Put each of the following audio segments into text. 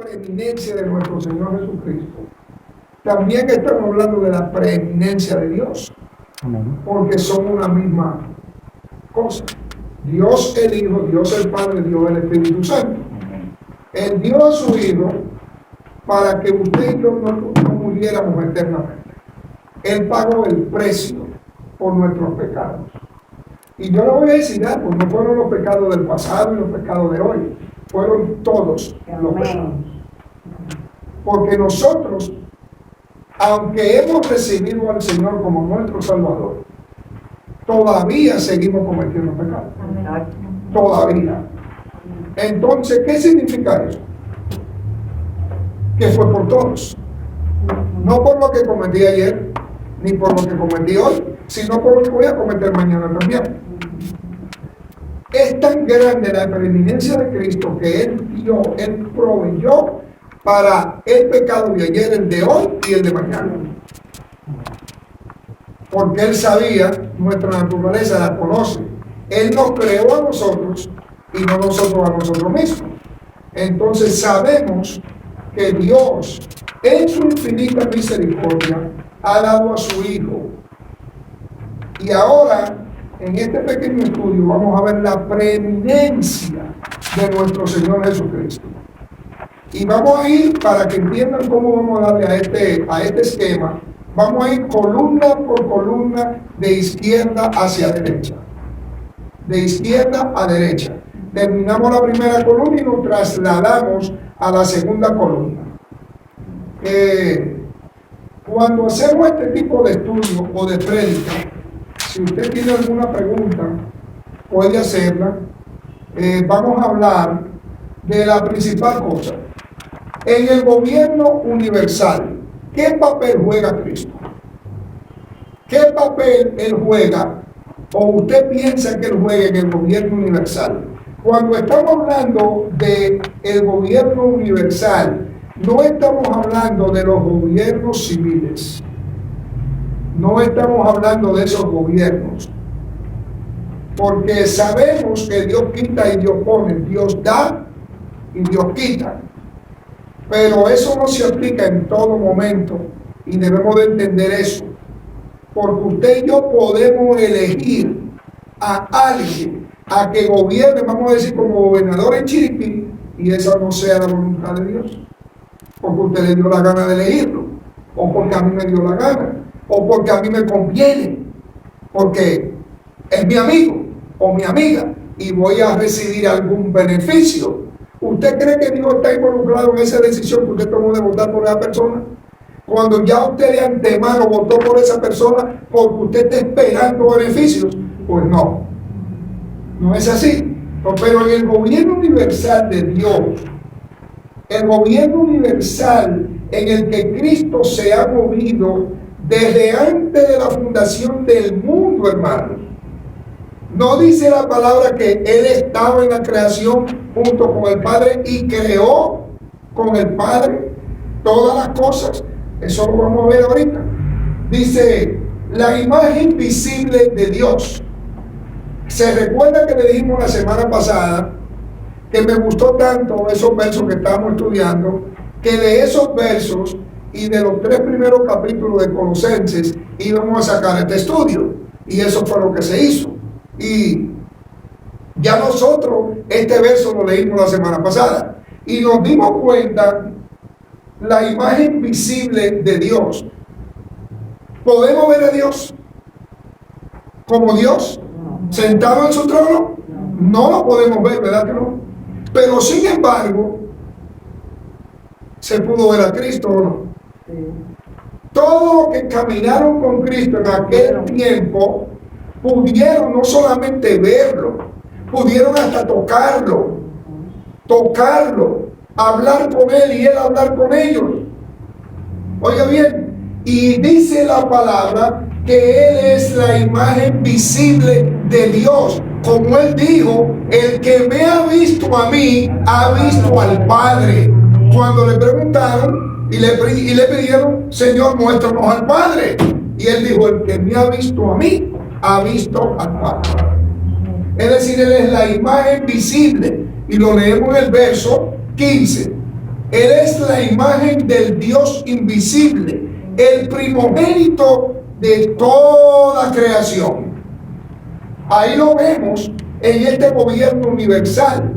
preeminencia de nuestro Señor Jesucristo, también estamos hablando de la preeminencia de Dios, porque son una misma cosa. Dios el Hijo, Dios el Padre, Dios el Espíritu Santo. Él dio a su Hijo para que usted y yo no muriéramos eternamente. Él pagó el precio por nuestros pecados. Y yo le voy a decir algo, no fueron los pecados del pasado y los pecados de hoy, fueron todos los pecados. Porque nosotros, aunque hemos recibido al Señor como nuestro Salvador, todavía seguimos cometiendo pecados. Todavía. Entonces, ¿qué significa eso? Que fue por todos. No por lo que cometí ayer, ni por lo que cometí hoy, sino por lo que voy a cometer mañana también. Es tan grande la preeminencia de Cristo que Él proveyó para el pecado de ayer, el de hoy y el de mañana. Porque Él sabía, nuestra naturaleza la conoce. Él nos creó a nosotros y no nosotros a nosotros mismos. Entonces sabemos que Dios, en su infinita misericordia, ha dado a su Hijo. Y ahora, en este pequeño estudio, vamos a ver la preeminencia de nuestro Señor Jesucristo. Y vamos a ir, para que entiendan cómo vamos a darle a este esquema, vamos a ir columna por columna de izquierda hacia derecha. De izquierda a derecha. Terminamos la primera columna y nos trasladamos a la segunda columna. Cuando hacemos este tipo de estudio o de prédica, si usted tiene alguna pregunta, puede hacerla. Vamos a hablar de la principal cosa. En el gobierno universal, ¿qué papel juega Cristo? ¿Qué papel Él juega o usted piensa que Él juega en el gobierno universal? Cuando estamos hablando del gobierno universal, no estamos hablando de los gobiernos civiles. No estamos hablando de esos gobiernos. Porque sabemos que Dios quita y Dios pone, Dios da y Dios quita. Pero eso no se aplica en todo momento y debemos de entender eso. Porque usted y yo podemos elegir a alguien a que gobierne, vamos a decir, como gobernador en Chiriquí, y esa no sea la voluntad de Dios. Porque usted le dio la gana de elegirlo, o porque a mí me dio la gana, o porque a mí me conviene, porque es mi amigo o mi amiga y voy a recibir algún beneficio. ¿Usted cree que Dios está involucrado en esa decisión que usted tomó de votar por esa persona? Cuando ya usted de antemano votó por esa persona porque usted está esperando beneficios, pues no es así. Pero en el gobierno universal de Dios, el gobierno universal en el que Cristo se ha movido desde antes de la fundación del mundo, hermanos. No dice la palabra que Él estaba en la creación junto con el Padre y creó con el Padre todas las cosas. Eso lo vamos a ver ahorita. Dice, la imagen visible de Dios. Se recuerda que le dijimos la semana pasada que me gustó tanto esos versos que estábamos estudiando, que de esos versos y de los 3 primeros capítulos de Colosenses íbamos a sacar este estudio. Y eso fue lo que se hizo. Y ya nosotros este verso lo leímos la semana pasada. Y nos dimos cuenta la imagen visible de Dios. ¿Podemos ver a Dios como Dios sentado en su trono? No lo podemos ver, ¿verdad que no? Pero sin embargo, ¿se pudo ver a Cristo o no? Todos los que caminaron con Cristo en aquel tiempo pudieron no solamente verlo, pudieron hasta tocarlo, hablar con Él y Él hablar con ellos. Oiga bien, y dice la palabra que Él es la imagen visible de Dios. Como Él dijo, el que me ha visto a mí, ha visto al Padre. Cuando le preguntaron y le pidieron, Señor, muéstranos al Padre. Y Él dijo, el que me ha visto a mí, ha visto al Padre. Es decir, Él es la imagen visible. Y lo leemos en el verso 15. Él es la imagen del Dios invisible, el primogénito de toda creación. Ahí lo vemos en este gobierno universal.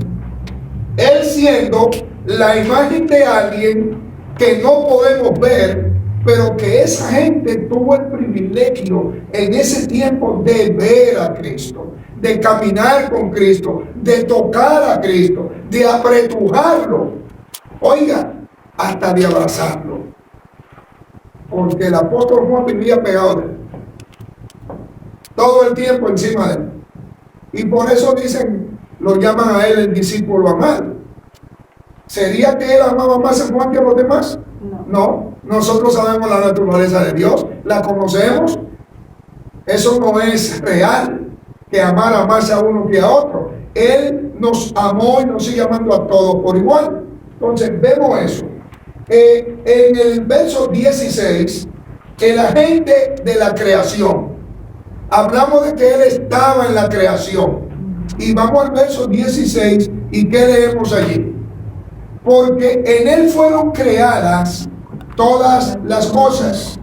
Él siendo la imagen de alguien que no podemos ver, pero que esa gente tuvo el privilegio en ese tiempo de ver a Cristo, de caminar con Cristo, de tocar a Cristo, de apretujarlo, oiga, hasta de abrazarlo, porque el apóstol Juan vivía pegado de él, todo el tiempo encima de él, y por eso dicen, lo llaman a él el discípulo amado. ¿Sería que él amaba más a Juan que a los demás? No, nosotros sabemos la naturaleza de Dios, la conocemos. Eso no es real, que amara más a uno que a otro. Él nos amó y nos sigue amando a todos por igual. Entonces vemos eso. En el verso 16, el agente de la creación. Hablamos de que él estaba en la creación. Y vamos al verso 16 y ¿qué leemos allí? Porque en él fueron creadas todas las cosas,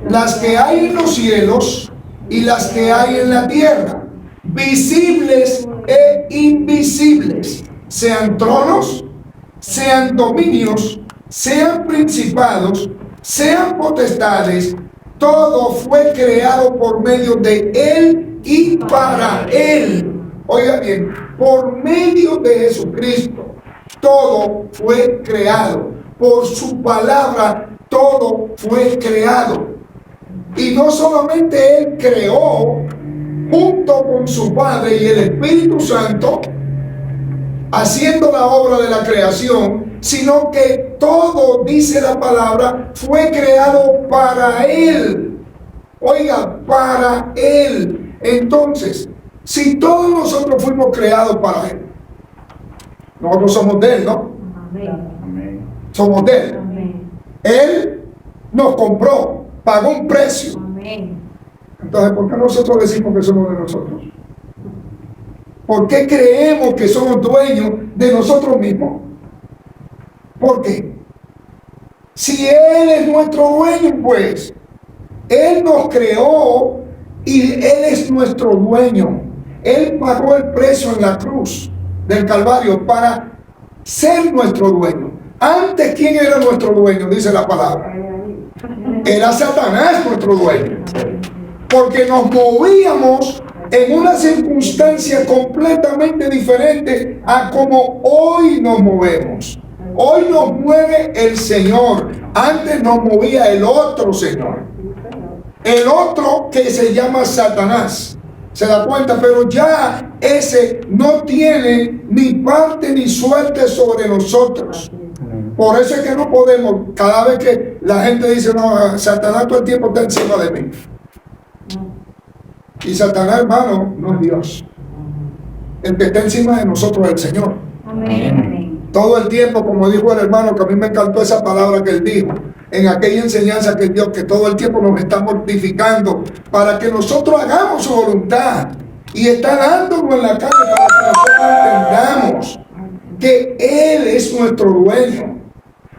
las que hay en los cielos y las que hay en la tierra, visibles e invisibles, sean tronos, sean dominios, sean principados, sean potestades, todo fue creado por medio de él y para él. Oiga bien, por medio de Jesucristo, todo fue creado. Por su palabra, todo fue creado. Y no solamente él creó, junto con su Padre y el Espíritu Santo, haciendo la obra de la creación, sino que todo, dice la palabra, fue creado para él. Oiga, para él. Entonces, si todos nosotros fuimos creados para él, nosotros somos de él, ¿no? Amén. Somos de él. Amén. Él nos compró, pagó un precio. Amén. Entonces, ¿por qué nosotros decimos que somos de nosotros? ¿Por qué creemos que somos dueños de nosotros mismos? ¿Por qué? Si Él es nuestro dueño, pues, Él nos creó y Él es nuestro dueño. Él pagó el precio en la cruz del Calvario para ser nuestro dueño. Antes, ¿quién era nuestro dueño? Dice la palabra. Era Satanás nuestro dueño. Porque nos movíamos en una circunstancia completamente diferente a como hoy nos movemos. Hoy nos mueve el Señor. Antes nos movía el otro Señor. El otro que se llama Satanás. ¿Se da cuenta? Pero ya ese no tiene ni parte ni suerte sobre nosotros. Por eso es que no podemos, cada vez que la gente dice, no, Satanás todo el tiempo está encima de mí. Y Satanás, hermano, no es Dios. El que está encima de nosotros es el Señor. Amén. Todo el tiempo, como dijo el hermano, que a mí me encantó esa palabra que él dijo, en aquella enseñanza que Dios, que todo el tiempo nos está mortificando para que nosotros hagamos su voluntad, y está dándonos en la calle para que nosotros entendamos que Él es nuestro dueño.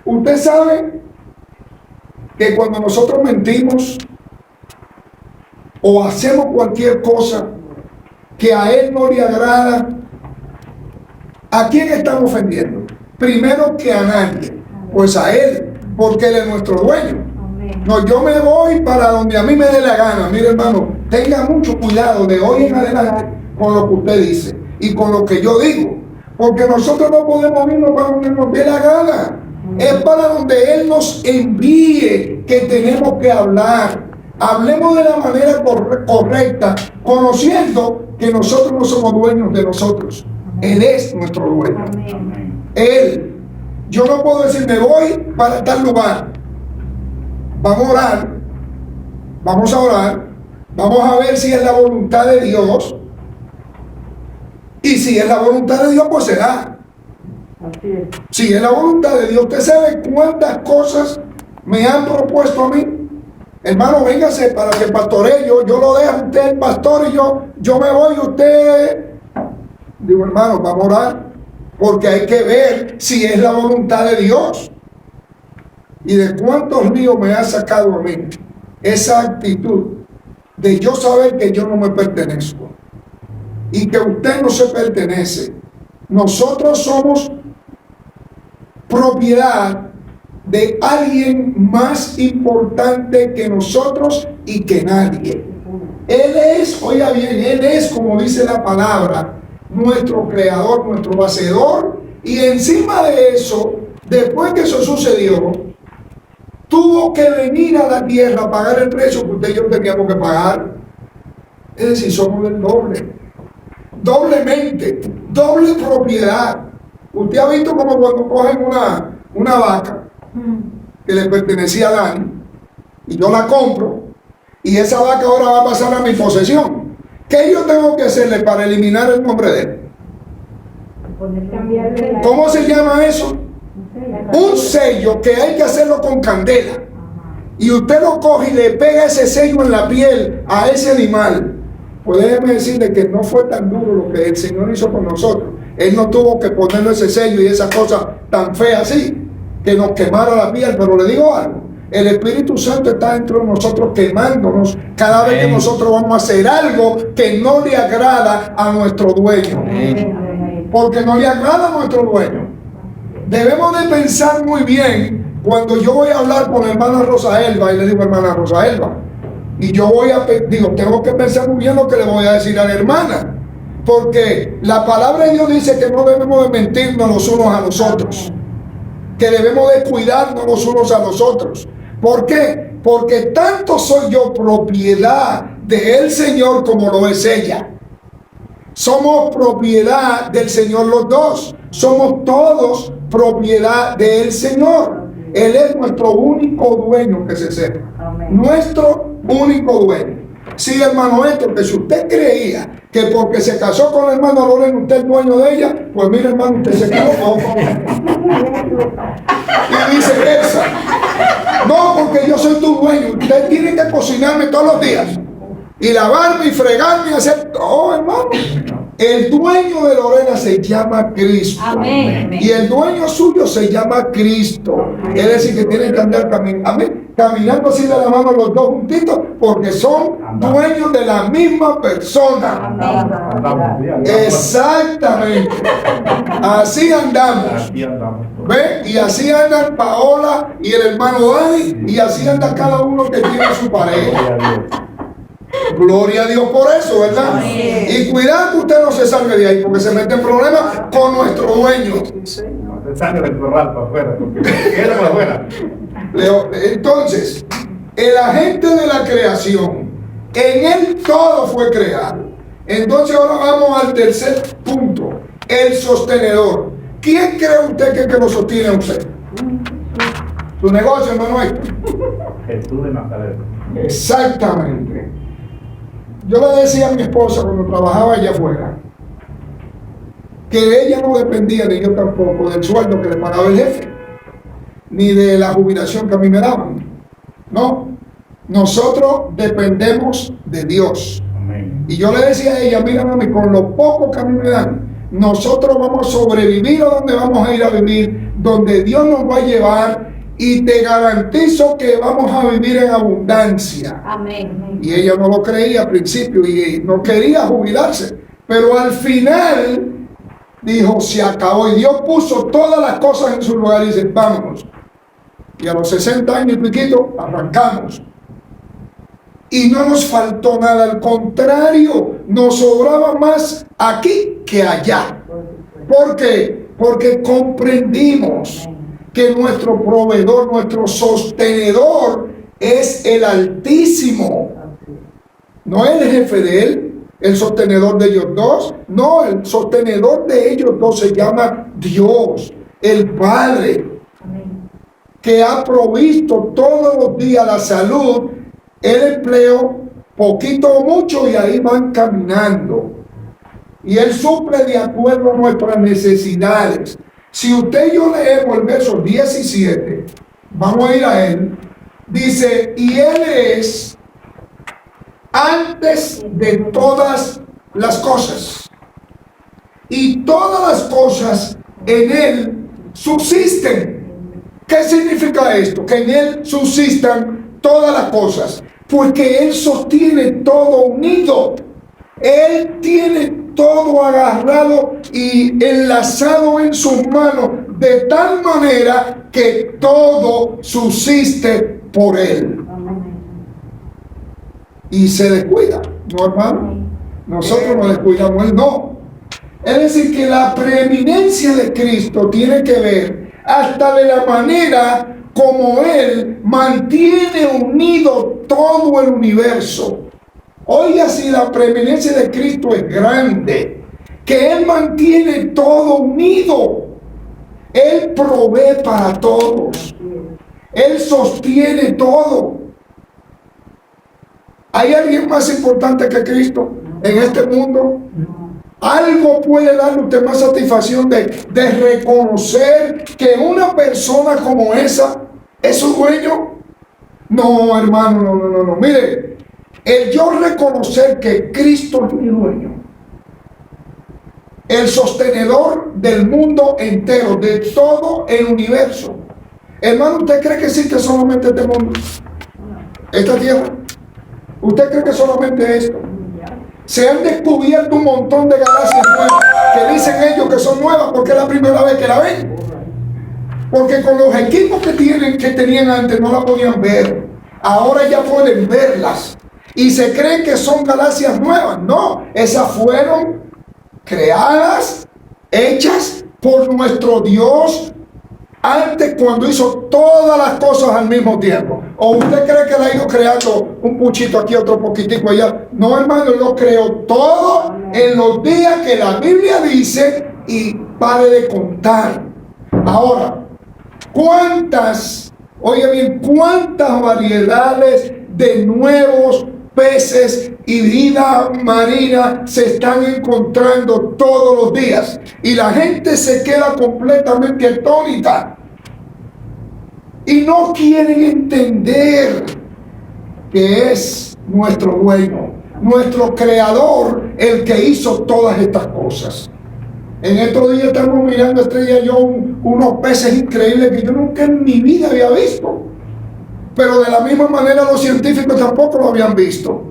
Usted sabe que cuando nosotros mentimos o hacemos cualquier cosa que a Él no le agrada, ¿a quién estamos ofendiendo? Primero que a nadie, pues a Él, porque Él es nuestro dueño. No, yo me voy para donde a mí me dé la gana. Mire, hermano, tenga mucho cuidado de hoy en adelante con lo que usted dice y con lo que yo digo, porque nosotros no podemos irnos para donde nos dé la gana. Es para donde Él nos envíe que tenemos que hablar. Hablemos de la manera correcta, conociendo que nosotros no somos dueños de nosotros. Él es nuestro dueño. Él. Yo no puedo decir, me voy para tal lugar. Vamos a orar. Vamos a orar. Vamos a ver si es la voluntad de Dios. Y si es la voluntad de Dios, pues será. Si es la voluntad de Dios. Usted sabe cuántas cosas me han propuesto a mí. Hermano, véngase para que pastoree. Yo lo dejo usted el pastor y yo me voy. Usted, digo, hermano, vamos a orar. porque hay que ver si es la voluntad de Dios. ¿Y de cuántos líos me ha sacado a mí esa actitud de yo saber que yo no me pertenezco y que usted no se pertenece? Nosotros somos propiedad de alguien más importante que nosotros y que nadie. Él es, oiga bien, Él es, como dice la palabra, nuestro creador, nuestro hacedor, y encima de eso, después que eso sucedió, tuvo que venir a la tierra a pagar el precio que usted y yo teníamos que pagar. Es decir, somos del doble, doblemente, doble propiedad. Usted ha visto como cuando cogen una vaca que le pertenecía a Dani y yo la compro y esa vaca ahora va a pasar a mi posesión. ¿Qué yo tengo que hacerle para eliminar el nombre de él? ¿Cómo se llama eso? Un sello que hay que hacerlo con candela. Y usted lo coge y le pega ese sello en la piel a ese animal. Pues déjeme decirle que no fue tan duro lo que el Señor hizo con nosotros. Él no tuvo que ponerle ese sello y esa cosa tan fea así, que nos quemara la piel. Pero le digo algo, el Espíritu Santo está dentro de nosotros quemándonos cada vez que nosotros vamos a hacer algo que no le agrada a nuestro dueño. Porque no le agrada a nuestro dueño. Debemos de pensar muy bien cuando yo voy a hablar con la hermana Rosa Elba y le digo, hermana Rosa Elba, y yo tengo que pensar muy bien lo que le voy a decir a la hermana, porque la palabra de Dios dice que no debemos de mentirnos los unos a los otros, que debemos de cuidarnos los unos a los otros. ¿Por qué? Porque tanto soy yo propiedad del Señor como lo es ella. Somos propiedad del Señor los dos. Somos todos propiedad del Señor. Él es nuestro único dueño, que se sepa. Nuestro único dueño. Sí, hermano Héctor, que si usted creía que porque se casó con el hermano Loren usted es dueño de ella, pues mire, hermano, usted se equivocó. Y viceversa. No, porque yo soy tu dueño. Usted tiene que cocinarme todos los días y lavarme y fregarme y hacer todo, hermano. El dueño de Lorena se llama Cristo. Amén. Y el dueño suyo se llama Cristo. Es decir, que tienen que andar caminando así de la mano los dos juntitos, porque son dueños de la misma persona. Exactamente. Así andamos. ¿Ve? Y así andan Paola y el hermano Dani, y así anda cada uno que tiene su pareja. Gloria a Dios por eso, ¿verdad? Amén. Y cuidado que usted no se salga de ahí, porque se mete en problemas con nuestro dueño. No se salga del corral para afuera, porque queda para afuera. Entonces, el agente de la creación, en él todo fue creado. Entonces ahora vamos al tercer punto, el sostenedor. ¿Quién cree usted que lo sostiene a usted? Su negocio, hermano Héctor. Jesús de Nazaret. Exactamente. Yo le decía a mi esposa cuando trabajaba allá afuera que ella no dependía, ni yo tampoco, del sueldo que le pagaba el jefe, ni de la jubilación que a mí me daban. No, nosotros dependemos de Dios. Amén. Y yo le decía a ella, mira mami, con lo poco que a mí me dan, nosotros vamos a sobrevivir a donde vamos a ir a vivir, donde Dios nos va a llevar, y te garantizo que vamos a vivir en abundancia. Amén. Y ella no lo creía al principio y no quería jubilarse, pero al final dijo, se acabó, y Dios puso todas las cosas en su lugar y dice, vámonos. Y a los 60 años y piquito arrancamos. Y no nos faltó nada, al contrario, nos sobraba más aquí que allá. ¿Por qué? Porque comprendimos que nuestro proveedor, nuestro sostenedor es el Altísimo. No el jefe de él, el sostenedor de ellos dos. No, el sostenedor de ellos dos se llama Dios, el Padre, que ha provisto todos los días la salud, el empleo, poquito o mucho, y ahí van caminando. Y Él suple de acuerdo a nuestras necesidades. Si usted y yo leemos el verso 17, vamos a ir a él, dice, y Él es antes de todas las cosas, y todas las cosas en Él subsisten. ¿Qué significa esto? Que en Él subsistan todas las cosas, porque Él sostiene todo unido. Él tiene todo agarrado y enlazado en sus manos, de tal manera que todo subsiste por Él. Y se descuida, ¿no, hermano? Nosotros nos descuidamos, Él no. Es decir, que la preeminencia de Cristo tiene que ver hasta de la manera como Él mantiene unido todo el universo. Oiga, si la preeminencia de Cristo es grande, que Él mantiene todo unido. Él provee para todos. Él sostiene todo. ¿Hay alguien más importante que Cristo en este mundo? Algo puede darle a usted más satisfacción de reconocer que una persona como esa es su dueño. No, hermano, no. Mire, el yo reconocer que Cristo es mi dueño, el sostenedor del mundo entero, de todo el universo. Hermano, ¿usted cree que existe solamente este mundo? ¿Esta tierra? ¿Usted cree que solamente esto? Se han descubierto un montón de galaxias nuevas que dicen ellos que son nuevas porque es la primera vez que la ven. Porque con los equipos que tenían antes no la podían ver. Ahora ya pueden verlas. Y se creen que son galaxias nuevas. No, esas fueron creadas, hechas por nuestro Dios antes, cuando hizo todas las cosas al mismo tiempo. ¿O usted cree que le ha ido creando un puchito aquí, otro poquitico allá? No, hermano, Él lo creó todo en los días que la Biblia dice, y pare de contar. Ahora, cuántas variedades de nuevos peces y vida marina se están encontrando todos los días, y la gente se queda completamente atónita y no quieren entender que es nuestro dueño, nuestro creador, el que hizo todas estas cosas. En estos días estamos mirando, Estrella y yo, unos peces increíbles que yo nunca en mi vida había visto. Pero de la misma manera los científicos tampoco lo habían visto.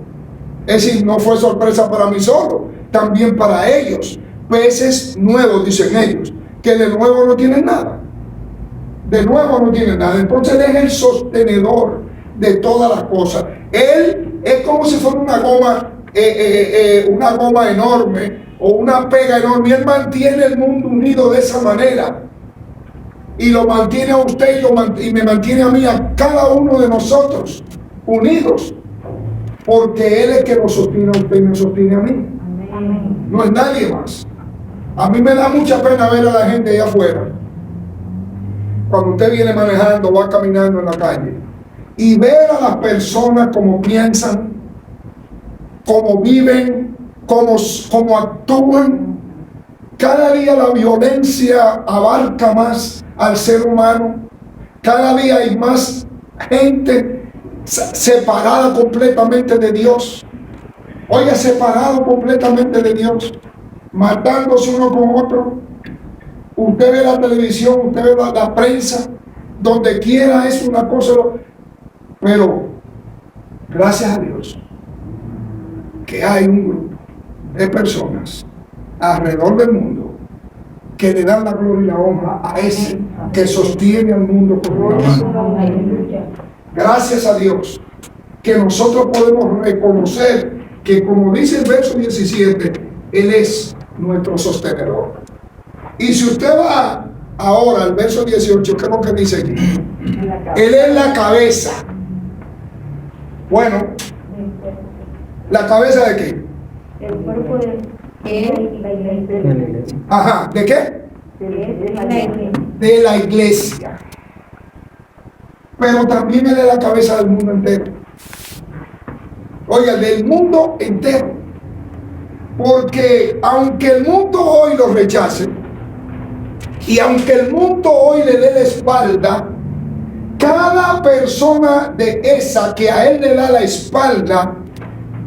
Es decir, no fue sorpresa para mí solo, también para ellos. Peces nuevos, dicen ellos, que de nuevo no tienen nada. De nuevo no tienen nada. Entonces Él es el sostenedor de todas las cosas. Él es como si fuera una goma enorme o una pega enorme. Él mantiene el mundo unido de esa manera. Y lo mantiene a usted y me mantiene a mí, a cada uno de nosotros, unidos. Porque Él es que nos sostiene a usted y me sostiene a mí. Amén. No es nadie más. A mí me da mucha pena ver a la gente allá afuera. Cuando usted viene manejando, va caminando en la calle, y ver a las personas cómo piensan, cómo viven, cómo actúan. Cada día la violencia abarca más al ser humano. Cada día hay más gente separada completamente de Dios. Oiga, separado completamente de Dios, matándose uno con otro. Usted ve la televisión, usted ve la prensa, donde quiera es una cosa. Pero gracias a Dios que hay un grupo de personas alrededor del mundo que le dan la gloria y la honra a ese que sostiene al mundo con una mano. Gracias a Dios que nosotros podemos reconocer que, como dice el verso 17, Él es nuestro sostenedor. Y si usted va ahora al verso 18, ¿qué es lo que dice aquí? Él es la cabeza. Bueno, ¿la cabeza de qué? El cuerpo de Él y la iglesia. Ajá, ¿de qué? De la iglesia. De la iglesia. Pero también Él es la cabeza del mundo entero. Oiga, del mundo entero. Porque aunque el mundo hoy lo rechace, y aunque el mundo hoy le dé la espalda, cada persona de esa que a Él le da la espalda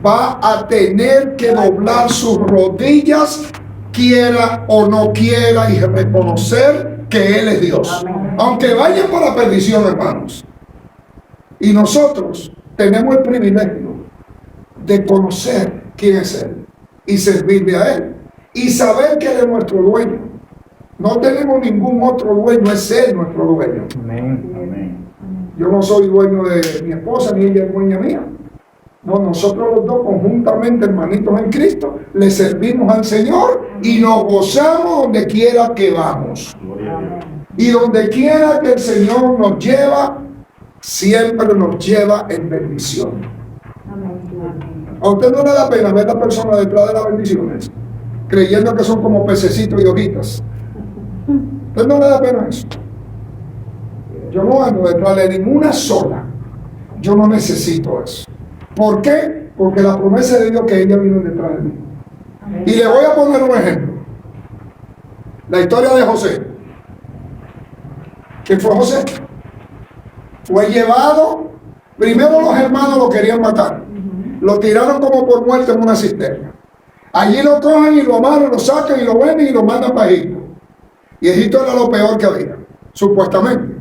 va a tener que doblar sus rodillas quiera o no quiera y reconocer que Él es Dios. Aunque vayan para la perdición, hermanos. Y nosotros tenemos el privilegio de conocer quién es Él y servirle a Él y saber que Él es nuestro dueño. No tenemos ningún otro dueño, es Él nuestro dueño. Amén. Yo no soy dueño de mi esposa ni ella es dueña mía. No, nosotros los dos conjuntamente, hermanitos en Cristo, le servimos al Señor y nos gozamos donde quiera que vamos. Gloria a Dios. Y donde quiera que el Señor nos lleva, siempre nos lleva en bendición. ¿A usted no le da pena ver a la persona detrás de las bendiciones? Creyendo que son como pececitos y hojitas. ¿A usted no le da pena eso? Yo no ando detrás de ninguna sola. Yo no necesito eso. ¿Por qué? Porque la promesa de Dios que ella vino detrás de mí. Y le voy a poner un ejemplo. La historia de José. ¿Quién fue José? Fue llevado, primero los hermanos lo querían matar. Lo tiraron como por muerte en una cisterna. Allí lo cogen y lo amarran, lo sacan y lo venden y lo mandan para Egipto. Y Egipto era lo peor que había, supuestamente.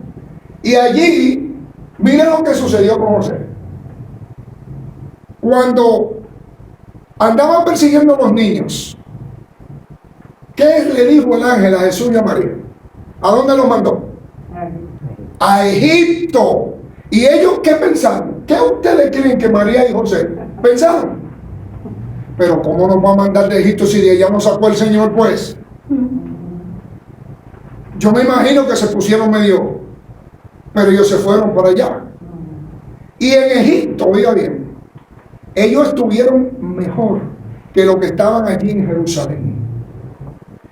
Y allí, miren lo que sucedió con José. Cuando andaban persiguiendo a los niños, ¿qué le dijo el ángel a Jesús y a María? ¿A dónde los mandó? A Egipto. ¿Y ellos qué pensaron? ¿Qué ustedes creen que María y José pensaron? Pero ¿cómo nos va a mandar de Egipto si de allá nos sacó el Señor, pues? Yo me imagino que se pusieron medio, pero ellos se fueron para allá. Y en Egipto, oiga bien, ellos estuvieron mejor que los que estaban allí en Jerusalén.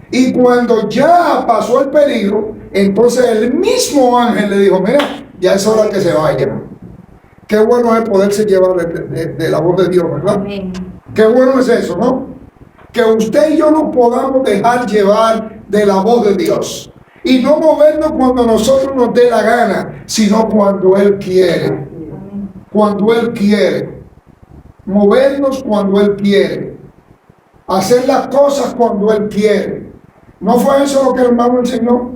Y cuando ya pasó el peligro, entonces el mismo ángel le dijo, mira, ya es hora que se vayan. Qué bueno es poderse llevar de la voz de Dios, ¿verdad? Amén. Qué bueno es eso, ¿no? Que usted y yo nos podamos dejar llevar de la voz de Dios. Y no movernos cuando nosotros nos dé la gana, sino cuando Él quiere. Cuando Él quiere. Movernos cuando Él quiere. Hacer las cosas cuando Él quiere. ¿No fue eso lo que el hermano enseñó?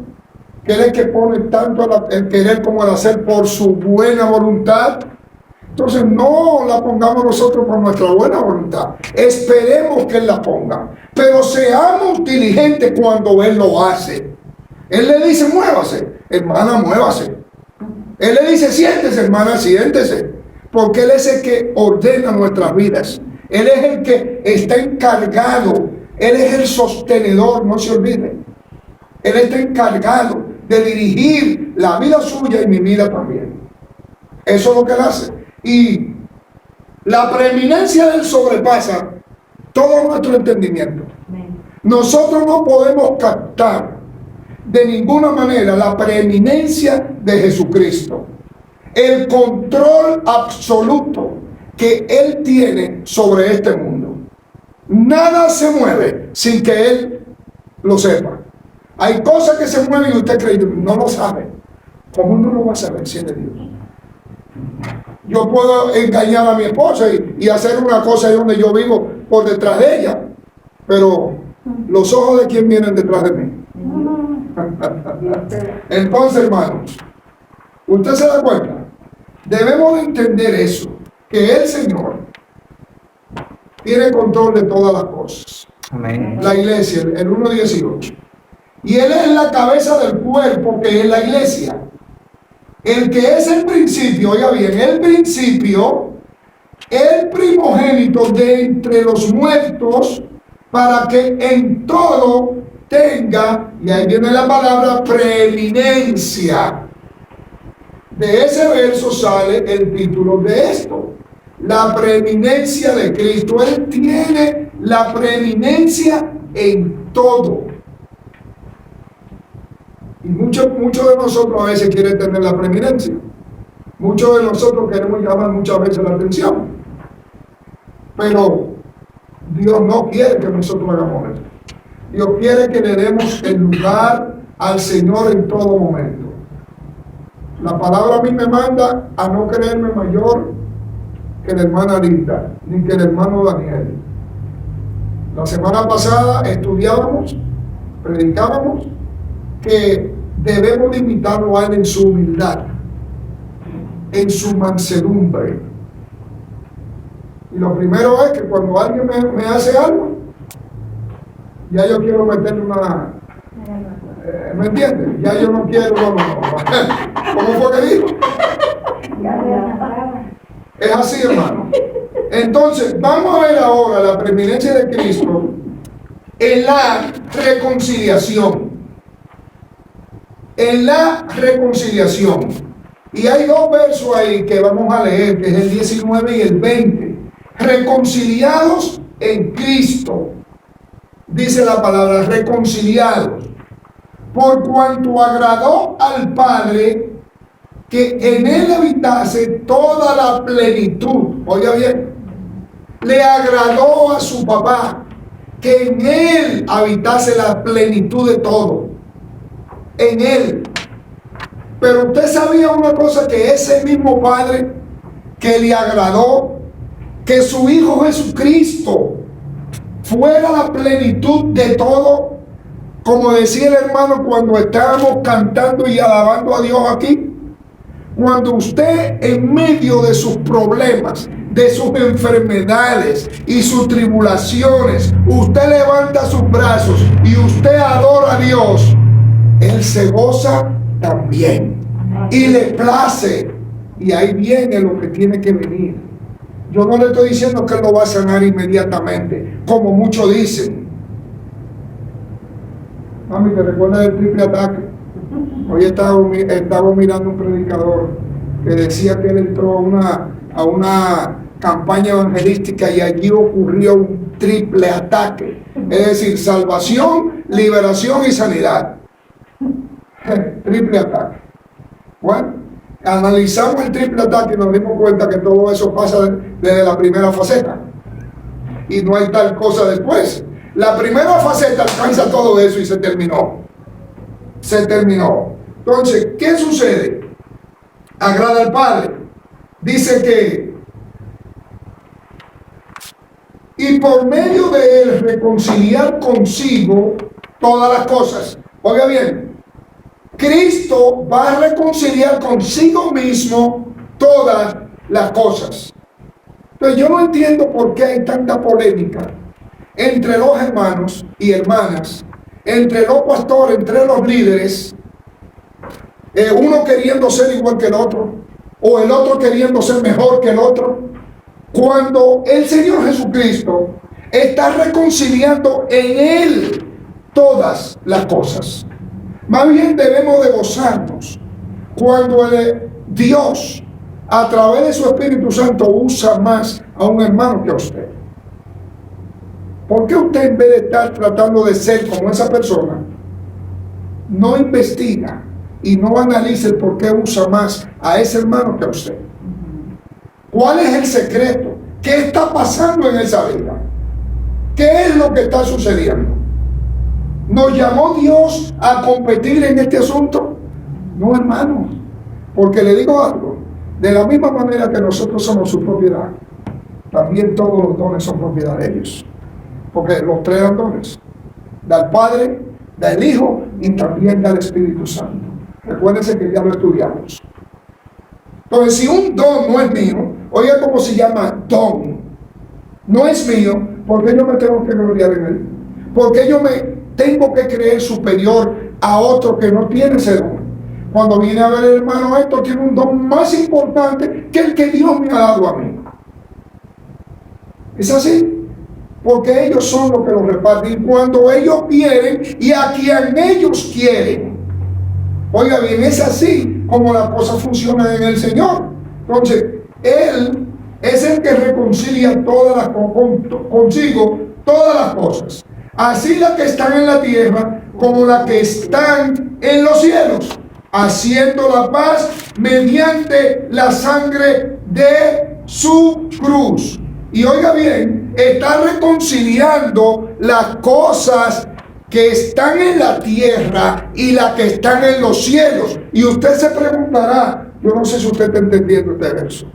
Que Él es que pone tanto el querer como el hacer por su buena voluntad. Entonces no la pongamos nosotros por nuestra buena voluntad. Esperemos que Él la ponga. Pero seamos diligentes cuando Él lo hace. Él le dice, muévase. Hermana, muévase. Él le dice, siéntese, hermana, siéntese. Porque Él es el que ordena nuestras vidas. Él es el que está encargado. Él es el sostenedor, no se olvide. Él está encargado de dirigir la vida suya y mi vida también. Eso es lo que Él hace. Y la preeminencia de Él sobrepasa todo nuestro entendimiento. Nosotros no podemos captar de ninguna manera la preeminencia de Jesucristo. El control absoluto que Él tiene sobre este mundo. Nada se mueve sin que Él lo sepa. Hay cosas que se mueven y usted cree, no lo sabe. ¿Cómo no lo va a saber si es de Dios? Yo puedo engañar a mi esposa y hacer una cosa ahí donde yo vivo por detrás de ella. Pero los ojos de quién vienen detrás de mí. Entonces, hermanos, usted se da cuenta, debemos de entender eso, que el Señor tiene control de todas las cosas. Amén. La iglesia, el 1:18. Y Él es la cabeza del cuerpo, que es la iglesia. El que es el principio, oiga bien, el principio, el primogénito de entre los muertos, para que en todo tenga, y ahí viene la palabra preeminencia. De ese verso sale el título de esto, la preeminencia de Cristo. Él tiene la preeminencia en todo. Y muchos de nosotros a veces quieren tener la preeminencia. Muchos de nosotros queremos llamar muchas veces la atención. Pero Dios no quiere que nosotros hagamos esto. Dios quiere que le demos el lugar al Señor en todo momento. La palabra a mí me manda a no creerme mayor que la hermana Linda, ni que el hermano Daniel. La semana pasada estudiábamos, predicábamos que debemos imitarlo a él en su humildad, en su mansedumbre. Y lo primero es que cuando alguien me hace algo, ya yo quiero meterle una... ¿me entiendes? Ya yo no quiero... No. ¿Cómo fue que dijo? Es así, hermano. Entonces, vamos a ver ahora la preeminencia de Cristo en la reconciliación. En la reconciliación. Y hay dos versos ahí que vamos a leer, que es el 19 y el 20. Reconciliados en Cristo. Dice la palabra, reconciliados. Por cuanto agradó al Padre que en él habitase toda la plenitud. Oiga bien, le agradó a su papá que en él habitase la plenitud de todo. En él. Pero usted sabía una cosa, que ese mismo Padre que le agradó que su Hijo Jesucristo fuera la plenitud de todo, como decía el hermano cuando estábamos cantando y alabando a Dios aquí. Cuando usted en medio de sus problemas, de sus enfermedades y sus tribulaciones, usted levanta sus brazos y usted adora a Dios, Él se goza también y le place, y ahí viene lo que tiene que venir. Yo no le estoy diciendo que Él lo va a sanar inmediatamente, como muchos dicen. Mami, ¿te recuerdas del triple ataque? Hoy estaba mirando un predicador que decía que él entró a una campaña evangelística y allí ocurrió un triple ataque. Es decir, salvación, liberación y sanidad. Triple ataque. Bueno, analizamos el triple ataque y nos dimos cuenta que todo eso pasa desde la primera faceta. Y no hay tal cosa después. La primera faceta alcanza todo eso y se terminó. Se terminó. Entonces, ¿qué sucede? Agrada al Padre. Dice que y por medio de él reconciliar consigo todas las cosas. Oiga bien, Cristo va a reconciliar consigo mismo todas las cosas. Entonces yo no entiendo por qué hay tanta polémica entre los hermanos y hermanas, entre los pastores, entre los líderes, uno queriendo ser igual que el otro, o el otro queriendo ser mejor que el otro, cuando el Señor Jesucristo está reconciliando en Él todas las cosas. Más bien debemos de gozarnos cuando Dios, a través de su Espíritu Santo, usa más a un hermano que a usted. ¿Por qué usted, en vez de estar tratando de ser como esa persona, no investiga y no analiza el por qué usa más a ese hermano que a usted? ¿Cuál es el secreto? ¿Qué está pasando en esa vida? ¿Qué es lo que está sucediendo? ¿Nos llamó Dios a competir en este asunto? No, hermano, porque le digo algo, de la misma manera que nosotros somos su propiedad, también todos los dones son propiedad de ellos. Porque los tres dan dones: del Padre, del Hijo y también del Espíritu Santo. Recuérdense que ya lo estudiamos. Entonces, si un don no es mío, oiga cómo se llama don. No es mío, ¿por qué yo me tengo que gloriar en él? ¿Por qué yo me tengo que creer superior a otro que no tiene ese don? Cuando viene a ver el hermano, esto tiene un don más importante que el que Dios me ha dado a mí. ¿Es así? Porque ellos son los que lo reparten cuando ellos quieren y a quien ellos quieren. Oiga bien, es así como las cosas funcionan en el Señor. Entonces, Él es el que reconcilia consigo todas las cosas. Así las que están en la tierra como las que están en los cielos, haciendo la paz mediante la sangre de su cruz. Y oiga bien, está reconciliando las cosas que están en la tierra y las que están en los cielos. Y usted se preguntará, yo no sé si usted está entendiendo este verso,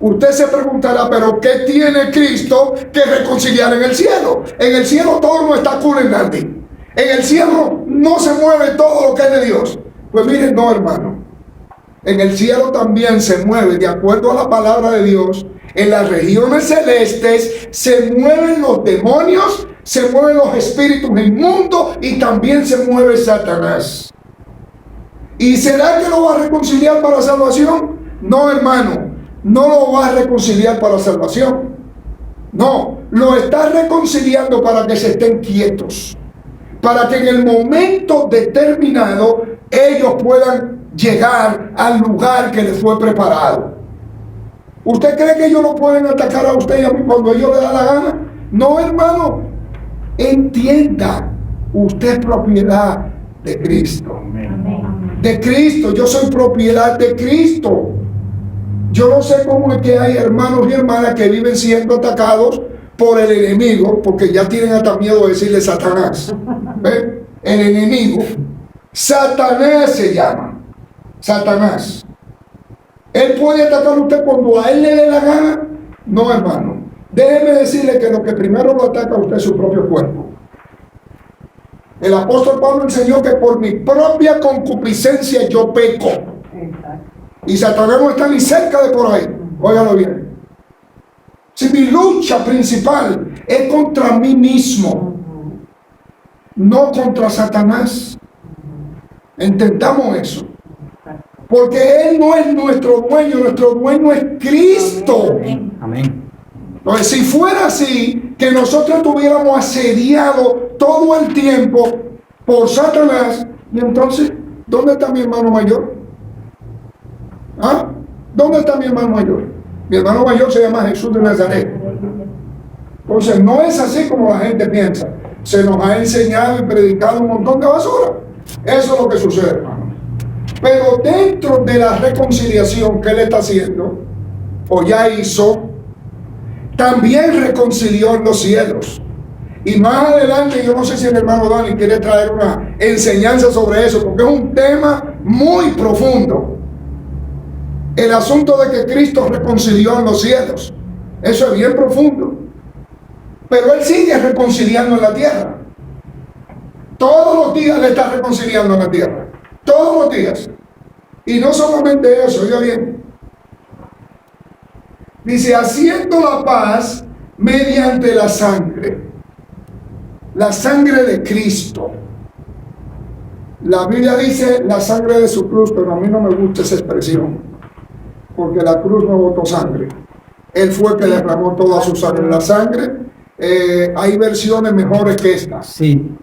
Usted se preguntará, pero ¿qué tiene Cristo que reconciliar en el cielo? En el cielo todo no está cool and dandy. En el cielo no se mueve todo lo que es de Dios. Pues miren, no, hermano. En el cielo también se mueve, de acuerdo a la palabra de Dios, en las regiones celestes se mueven los demonios, se mueven los espíritus inmundos y también se mueve Satanás. ¿Y será que lo va a reconciliar para salvación? No, hermano, no lo va a reconciliar para salvación. No, lo está reconciliando para que se estén quietos, para que en el momento determinado ellos puedan llegar al lugar que les fue preparado. ¿Usted cree que ellos no pueden atacar a usted y a mí cuando ellos les da la gana? No, hermano. Entienda, usted es propiedad de Cristo. Amén. De Cristo, yo soy propiedad de Cristo. Yo no sé cómo es que hay hermanos y hermanas que viven siendo atacados por el enemigo, porque ya tienen hasta miedo de decirle Satanás. ¿Ve? El enemigo. Satanás se llama. Satanás. ¿Él puede atacar a usted cuando a él le dé la gana? No, hermano. Déjeme decirle que lo que primero lo ataca a usted es su propio cuerpo. El apóstol Pablo enseñó que por mi propia concupiscencia yo peco. Y Satanás no está ni cerca de por ahí. Óigalo bien. Si mi lucha principal es contra mí mismo, no contra Satanás. Entendamos eso. Porque Él no es nuestro dueño es Cristo. Amén. Entonces, si fuera así, que nosotros estuviéramos asediados todo el tiempo por Satanás, y entonces, ¿dónde está mi hermano mayor? ¿Ah? ¿Dónde está mi hermano mayor? Mi hermano mayor se llama Jesús de Nazaret. Entonces, no es así como la gente piensa. Se nos ha enseñado y predicado un montón de basura. Eso es lo que sucede, hermano. Pero dentro de la reconciliación que Él está haciendo, o ya hizo, también reconcilió en los cielos. Y más adelante, yo no sé si el hermano Dani quiere traer una enseñanza sobre eso, porque es un tema muy profundo. El asunto de que Cristo reconcilió en los cielos, eso es bien profundo. Pero Él sigue reconciliando en la tierra. Todos los días le está reconciliando en la tierra. Todos los días. Y no solamente eso, oiga bien. Dice, haciendo la paz mediante la sangre. La sangre de Cristo. La Biblia dice la sangre de su cruz, pero a mí no me gusta esa expresión. Porque la cruz no botó sangre. Él fue el que derramó toda su sangre. La sangre, hay versiones mejores que esta. Sí,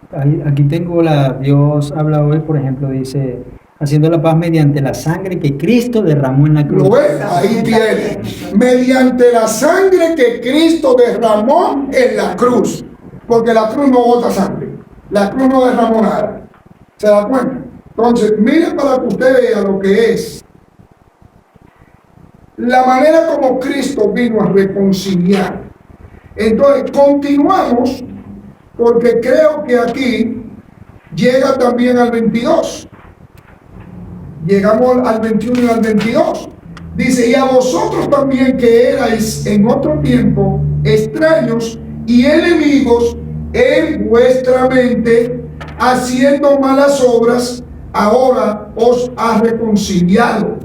aquí tengo Dios habla hoy, por ejemplo, dice, haciendo la paz mediante la sangre que Cristo derramó en la cruz. ¿Lo ves? Ahí tiene. Mediante la sangre que Cristo derramó en la cruz. Porque la cruz no bota sangre. La cruz no derramó nada. ¿Se da cuenta? Entonces, miren para que usted vea lo que es. La manera como Cristo vino a reconciliar. Entonces, continuamos, porque creo que aquí llega también al 22. Llegamos al 21 y al 22. Dice, y a vosotros también que erais en otro tiempo extraños y enemigos en vuestra mente, haciendo malas obras, ahora os ha reconciliado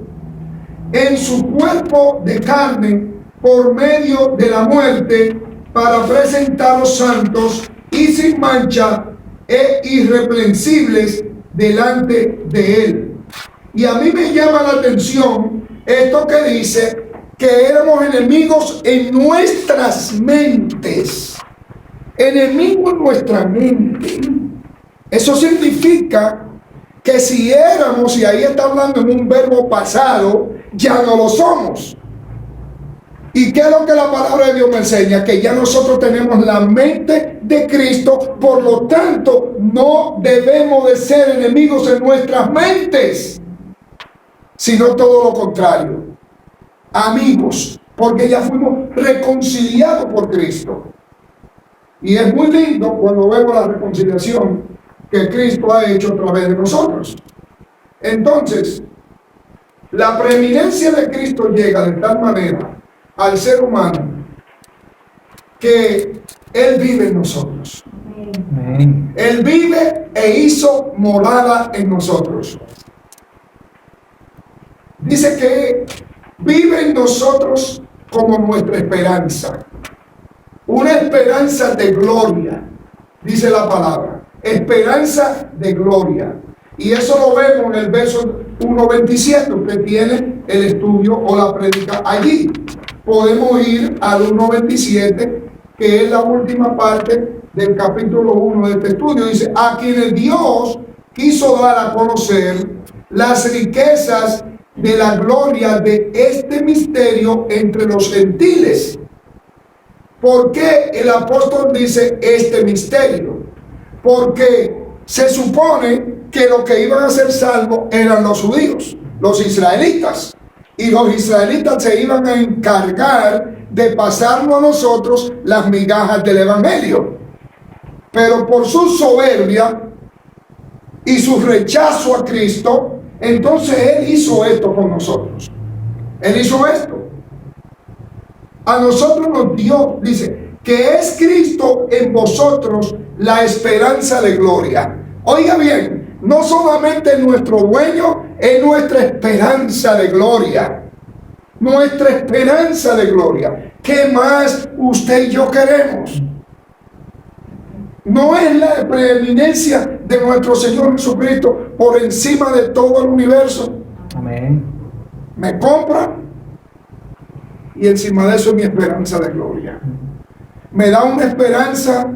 en su cuerpo de carne por medio de la muerte, para presentaros santos y sin mancha e irreprensibles delante de Él. Y a mí me llama la atención esto que dice que éramos enemigos en nuestras mentes. Enemigos en nuestra mente. Eso significa que si éramos, y ahí está hablando en un verbo pasado, ya no lo somos. ¿Y qué es lo que la palabra de Dios me enseña? Que ya nosotros tenemos la mente de Cristo, por lo tanto no debemos de ser enemigos en nuestras mentes, sino todo lo contrario, amigos, porque ya fuimos reconciliados por Cristo. Y es muy lindo cuando vemos la reconciliación que Cristo ha hecho a través de nosotros. Entonces, la preeminencia de Cristo llega de tal manera al ser humano que Él vive en nosotros. Amén. Él vive e hizo morada en nosotros. Dice que vive en nosotros como nuestra esperanza. Una esperanza de gloria, dice la palabra. Esperanza de gloria. Y eso lo vemos en el verso 1.27. Usted tiene el estudio o la prédica allí. Podemos ir al 1.27, que es la última parte del capítulo 1 de este estudio. Dice, a quienes Dios quiso dar a conocer las riquezas de la gloria de este misterio entre los gentiles. ¿Por qué el apóstol dice este misterio? Porque se supone que los que iban a ser salvos eran los judíos, los israelitas. Y los israelitas se iban a encargar de pasarnos a nosotros las migajas del evangelio. Pero por su soberbia y su rechazo a Cristo, entonces Él hizo esto con nosotros. Él hizo esto. A nosotros nos dio, dice, que es Cristo en vosotros la esperanza de gloria. Oiga bien, no solamente nuestro dueño, es nuestra esperanza de gloria. Nuestra esperanza de gloria. ¿Qué más usted y yo queremos? No es la preeminencia de nuestro Señor Jesucristo por encima de todo el universo. Amén. Me compra y encima de eso es mi esperanza de gloria. Me da una esperanza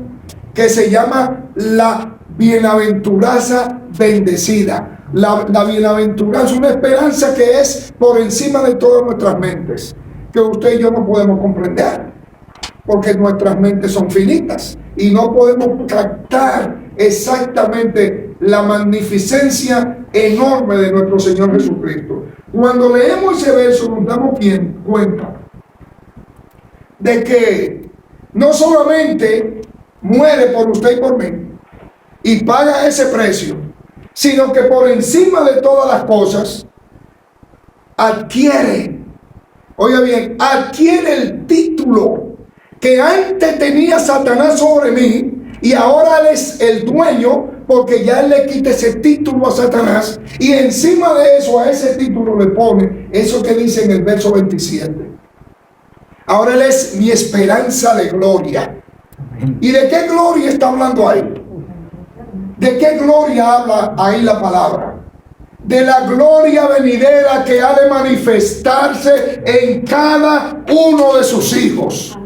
que se llama la bienaventuranza bendecida. La bienaventuranza, una esperanza que es por encima de todas nuestras mentes, que usted y yo no podemos comprender, porque nuestras mentes son finitas y no podemos captar exactamente la magnificencia enorme de nuestro Señor Jesucristo. Cuando leemos ese verso nos damos cuenta de que no solamente muere por usted y por mí y paga ese precio, sino que por encima de todas las cosas adquiere, oiga bien, adquiere el título que antes tenía Satanás sobre mí y ahora él es el dueño, porque ya él le quita ese título a Satanás y encima de eso, a ese título le pone eso que dice en el verso 27. Ahora él es mi esperanza de gloria. ¿Y de qué gloria está hablando ahí? ¿De qué gloria habla ahí la palabra? De la gloria venidera que ha de manifestarse en cada uno de sus hijos.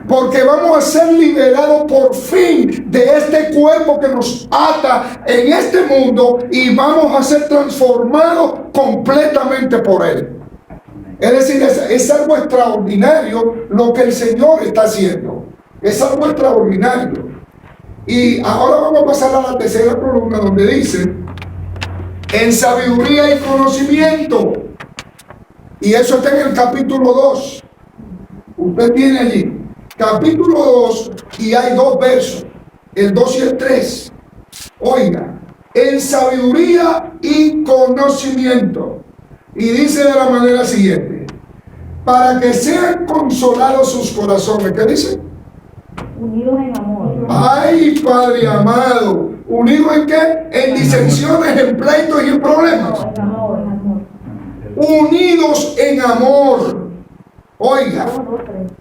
Porque vamos a ser liberados por fin de este cuerpo que nos ata en este mundo y vamos a ser transformados completamente por Él. Es decir, es algo extraordinario lo que el Señor está haciendo. Es algo extraordinario. Y ahora vamos a pasar a la tercera columna donde dice, en sabiduría y conocimiento. Y eso está en el capítulo 2. Usted tiene allí. Capítulo 2 y hay dos versos, el 2 y el 3. Oiga, en sabiduría y conocimiento. Y dice de la manera siguiente, para que sean consolados sus corazones. ¿Qué dice? Unidos en amor. Ay, Padre amado, ¿unidos en qué? En disensiones, en pleitos y en problemas. En amor, en amor. Unidos en amor. Oiga,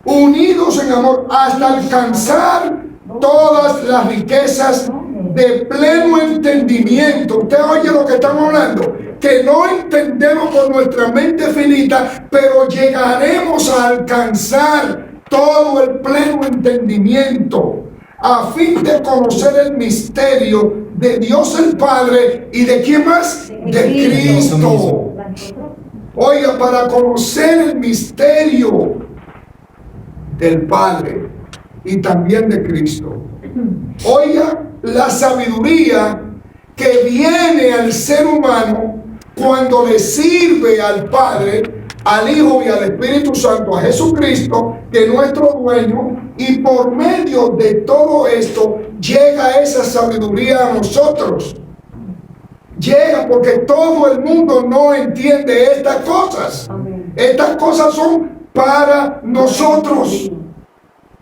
unidos en amor hasta alcanzar todas las riquezas de pleno entendimiento. Usted oye lo que estamos hablando, que no entendemos con nuestra mente finita, pero llegaremos a alcanzar todo el pleno entendimiento a fin de conocer el misterio de Dios el Padre y de quién más, de Cristo. Oiga, para conocer el misterio del Padre y también de Cristo. Oiga, la sabiduría que viene al ser humano cuando le sirve al Padre, al Hijo y al Espíritu Santo, a Jesucristo, que es nuestro dueño, y por medio de todo esto llega esa sabiduría a nosotros. Llega porque todo el mundo no entiende estas cosas. Estas cosas son para nosotros.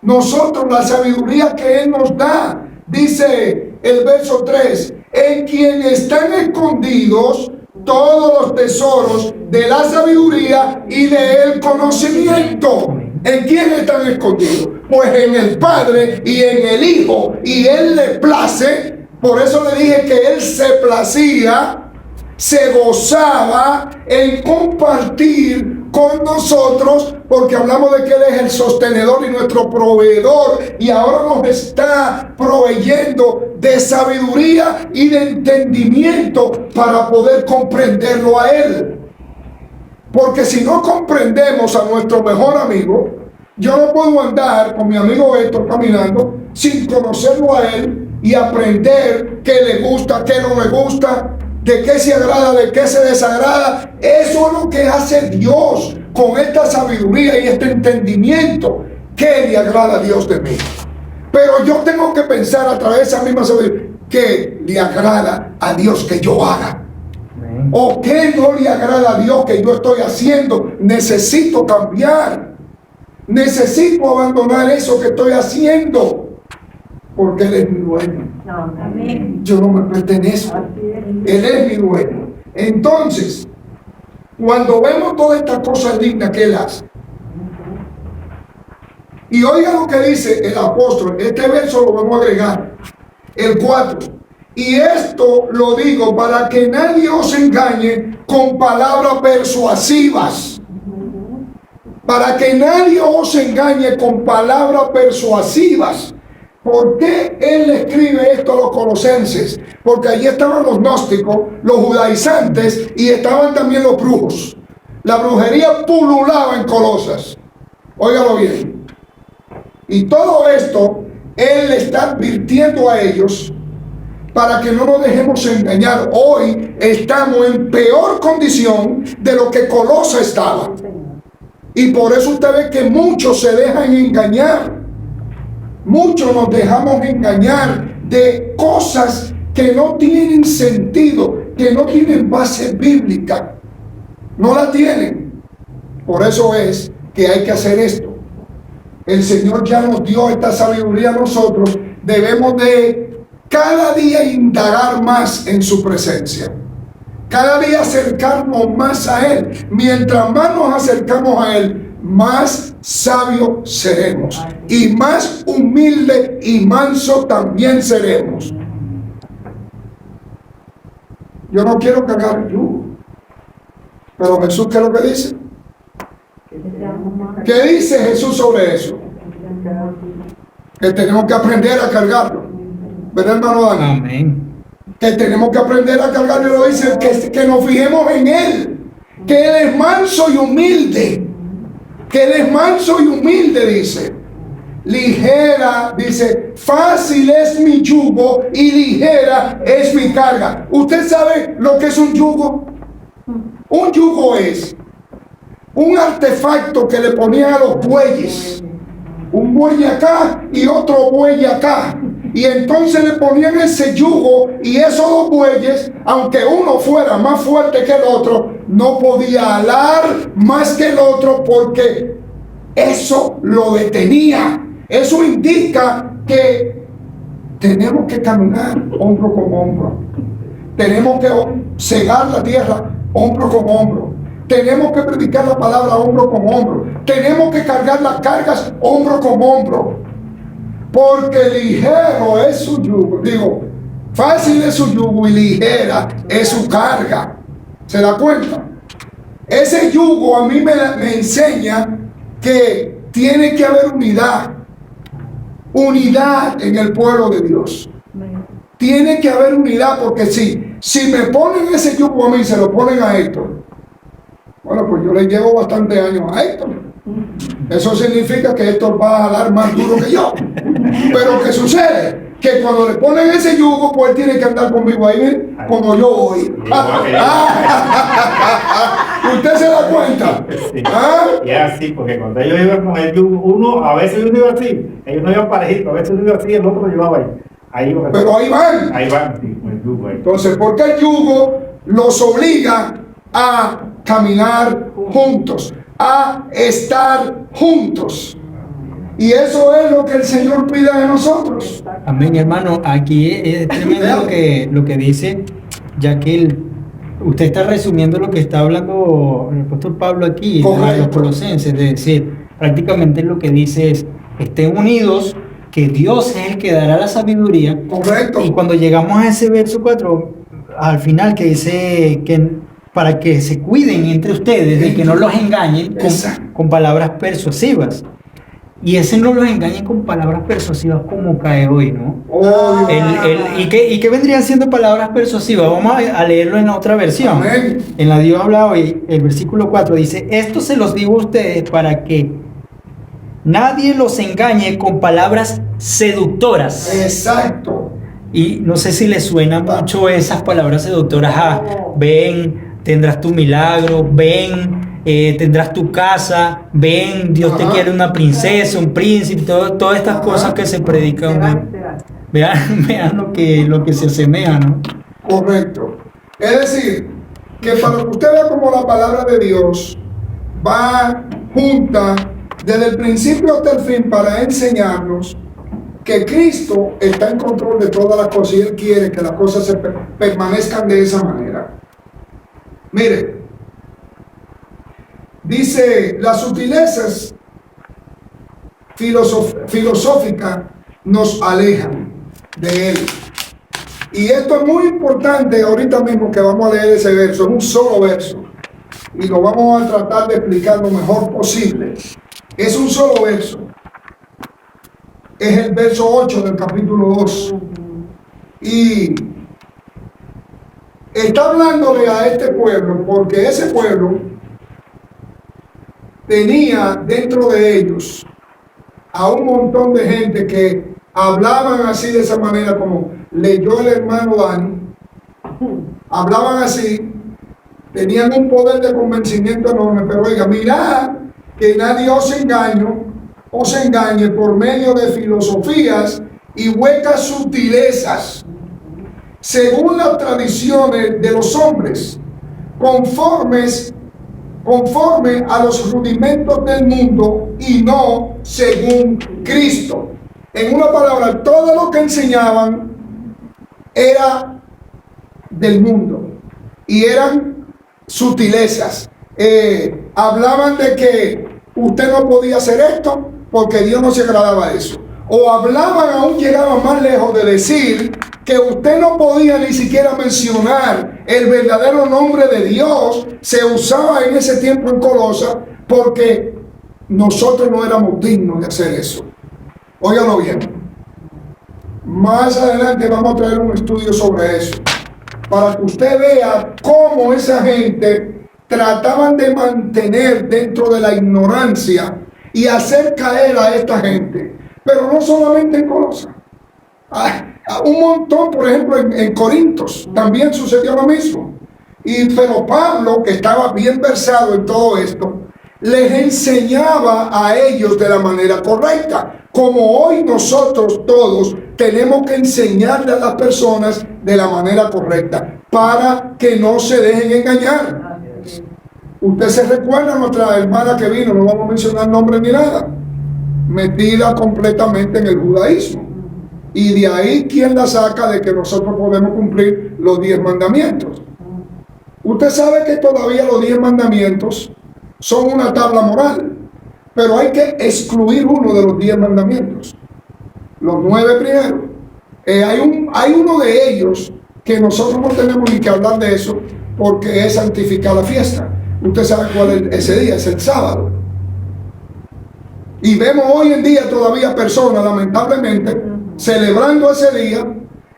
Nosotros, la sabiduría que Él nos da. Dice el verso 3, en quien están escondidos todos los tesoros de la sabiduría y del conocimiento. ¿En quién están escondidos? Pues en el Padre y en el Hijo. Y Él le place, por eso le dije que Él se placía, se gozaba en compartir con nosotros, porque hablamos de que Él es el sostenedor y nuestro proveedor, y ahora nos está proveyendo de sabiduría y de entendimiento para poder comprenderlo a Él. Porque si no comprendemos a nuestro mejor amigo, yo no puedo andar con mi amigo Héctor caminando sin conocerlo a él y aprender qué le gusta, qué no le gusta, de qué se agrada, de qué se desagrada. Eso es lo que hace Dios con esta sabiduría y este entendimiento. ¿Qué le agrada a Dios de mí? Pero yo tengo que pensar a través de esa misma sabiduría, ¿qué le agrada a Dios que yo haga? ¿O qué no le agrada a Dios que yo estoy haciendo? Necesito cambiar. Necesito abandonar eso que estoy haciendo. Porque Él es mi dueño. Yo no me pertenezco. Él es mi dueño. Entonces, cuando vemos todas estas cosas dignas que Él hace, y oiga lo que dice el apóstol, este verso lo vamos a agregar, el 4. Y esto lo digo para que nadie os engañe con palabras persuasivas. Para que nadie os engañe con palabras persuasivas. ¿Por qué él escribe esto a los colosenses? Porque allí estaban los gnósticos, los judaizantes y estaban también los brujos. La brujería pululaba en Colosas. Óigalo bien. Y todo esto él le está advirtiendo a ellos para que no nos dejemos engañar. Hoy estamos en peor condición de lo que Colosas estaba. Y por eso usted ve que muchos se dejan engañar. Muchos nos dejamos engañar de cosas que no tienen sentido, que no tienen base bíblica. No la tienen. Por eso es que hay que hacer esto. El Señor ya nos dio esta sabiduría a nosotros. Debemos de cada día indagar más en su presencia. Cada día acercarnos más a Él. Mientras más nos acercamos a Él, más sabios seremos. Y más humilde y manso también seremos. Yo no quiero cargar yugo. Pero Jesús, ¿qué es lo que dice? ¿Qué dice Jesús sobre eso? Que tenemos que aprender a cargarlo. ¿Verdad, hermano Dani? Amén. Que tenemos que aprender a cargarlo. Y lo dice, que nos fijemos en Él. Que Él es manso y humilde. Que Él es manso y humilde, dice. Ligera, dice, fácil es mi yugo y ligera es mi carga. ¿Usted sabe lo que es un yugo? Un yugo es un artefacto que le ponían a los bueyes. Un buey acá y otro buey acá. Y entonces le ponían ese yugo y esos dos bueyes, aunque uno fuera más fuerte que el otro, no podía alar más que el otro porque eso lo detenía. Eso indica que tenemos que caminar hombro con hombro. Tenemos que cegar la tierra hombro con hombro. Tenemos que predicar la palabra hombro con hombro. Tenemos que cargar las cargas hombro con hombro. Porque ligero es su yugo. Digo, fácil es su yugo y ligera es su carga. ¿Se da cuenta? Ese yugo a mí me enseña que tiene que haber unidad. Unidad en el pueblo de Dios. Tiene que haber unidad, porque si me ponen ese yugo a mí, se lo ponen a Héctor. Bueno, pues yo le llevo bastantes años a Héctor. Eso significa que Héctor va a jalar más duro que yo. Pero ¿qué sucede? Que cuando le ponen ese yugo, pues él tiene que andar conmigo ahí como yo voy. ¿Usted se da cuenta? ¿Ah? Y es así, porque cuando ellos iban con el yugo, a veces uno iba así, ellos no iban parejitos, a veces uno iba así, el otro lo llevaba ahí. Pero ahí van. Ahí van, sí, con el yugo ahí. Entonces, ¿por qué el yugo los obliga a caminar juntos? a estar juntos. Y eso es lo que el Señor pide de nosotros. Amén, hermano. Aquí es tremendo lo que dice, ya que usted está resumiendo lo que está hablando el apóstol Pablo aquí a los colosenses. Es decir, prácticamente lo que dice es: estén unidos, que Dios es el que dará la sabiduría. Correcto. Y cuando llegamos a ese verso 4, al final, que dice que para que se cuiden entre ustedes de que no los engañen con palabras persuasivas. Y ese no los engañen con palabras persuasivas como cae hoy, ¿no? ¿Y qué vendrían siendo palabras persuasivas? Vamos a leerlo en la otra versión. Amén. En la Dios habla hoy, el versículo 4 dice: esto se los digo a ustedes para que nadie los engañe con palabras seductoras. Exacto. Y no sé si les suena mucho esas palabras seductoras a: ven, tendrás tu milagro, ven, tendrás tu casa, ven, Dios te quiere una princesa, un príncipe, todas estas cosas que se predican. Vean lo que se asemeja, ¿no? Correcto. Es decir, que para que usted vea como la palabra de Dios va junta desde el principio hasta el fin para enseñarnos que Cristo está en control de todas las cosas y Él quiere que las cosas se permanezcan de esa manera. Mire, dice, las sutilezas filosóficas nos alejan de Él. Y esto es muy importante ahorita mismo que vamos a leer ese verso, es un solo verso. Y lo vamos a tratar de explicar lo mejor posible. Es un solo verso. Es el verso 8 del capítulo 2. Y está hablándole a este pueblo porque ese pueblo tenía dentro de ellos a un montón de gente que hablaban así de esa manera, como leyó el hermano Dani. Hablaban así, tenían un poder de convencimiento enorme, pero oiga, mirad que nadie os engañe por medio de filosofías y huecas sutilezas, según las tradiciones de los hombres, conforme a los rudimentos del mundo y no según Cristo. En una palabra, todo lo que enseñaban era del mundo y eran sutilezas. Hablaban de que usted no podía hacer esto porque Dios no se agradaba de eso. O hablaban, aún llegaban más lejos de decir que usted no podía ni siquiera mencionar el verdadero nombre de Dios. Se usaba en ese tiempo en Colosa porque nosotros no éramos dignos de hacer eso. Óigalo bien. Más adelante vamos a traer un estudio sobre eso, para que usted vea cómo esa gente trataban de mantener dentro de la ignorancia y hacer caer a esta gente. Pero no solamente en Colosa. Un montón, por ejemplo, en Corintios también sucedió lo mismo. Pero Pablo, que estaba bien versado en todo esto, les enseñaba a ellos de la manera correcta. Como hoy nosotros todos tenemos que enseñarle a las personas de la manera correcta para que no se dejen engañar. Usted se recuerda a nuestra hermana que vino, no vamos a mencionar nombre ni nada, metida completamente en el judaísmo. Y de ahí, ¿quién la saca de que nosotros podemos cumplir los 10 mandamientos? Usted sabe que todavía los 10 mandamientos son una tabla moral, pero hay que excluir uno de los 10 mandamientos, los 9 primeros. Hay uno de ellos que nosotros no tenemos ni que hablar de eso porque es santificar la fiesta. Usted sabe cuál es ese día, es el sábado. Y vemos hoy en día todavía personas, lamentablemente, celebrando ese día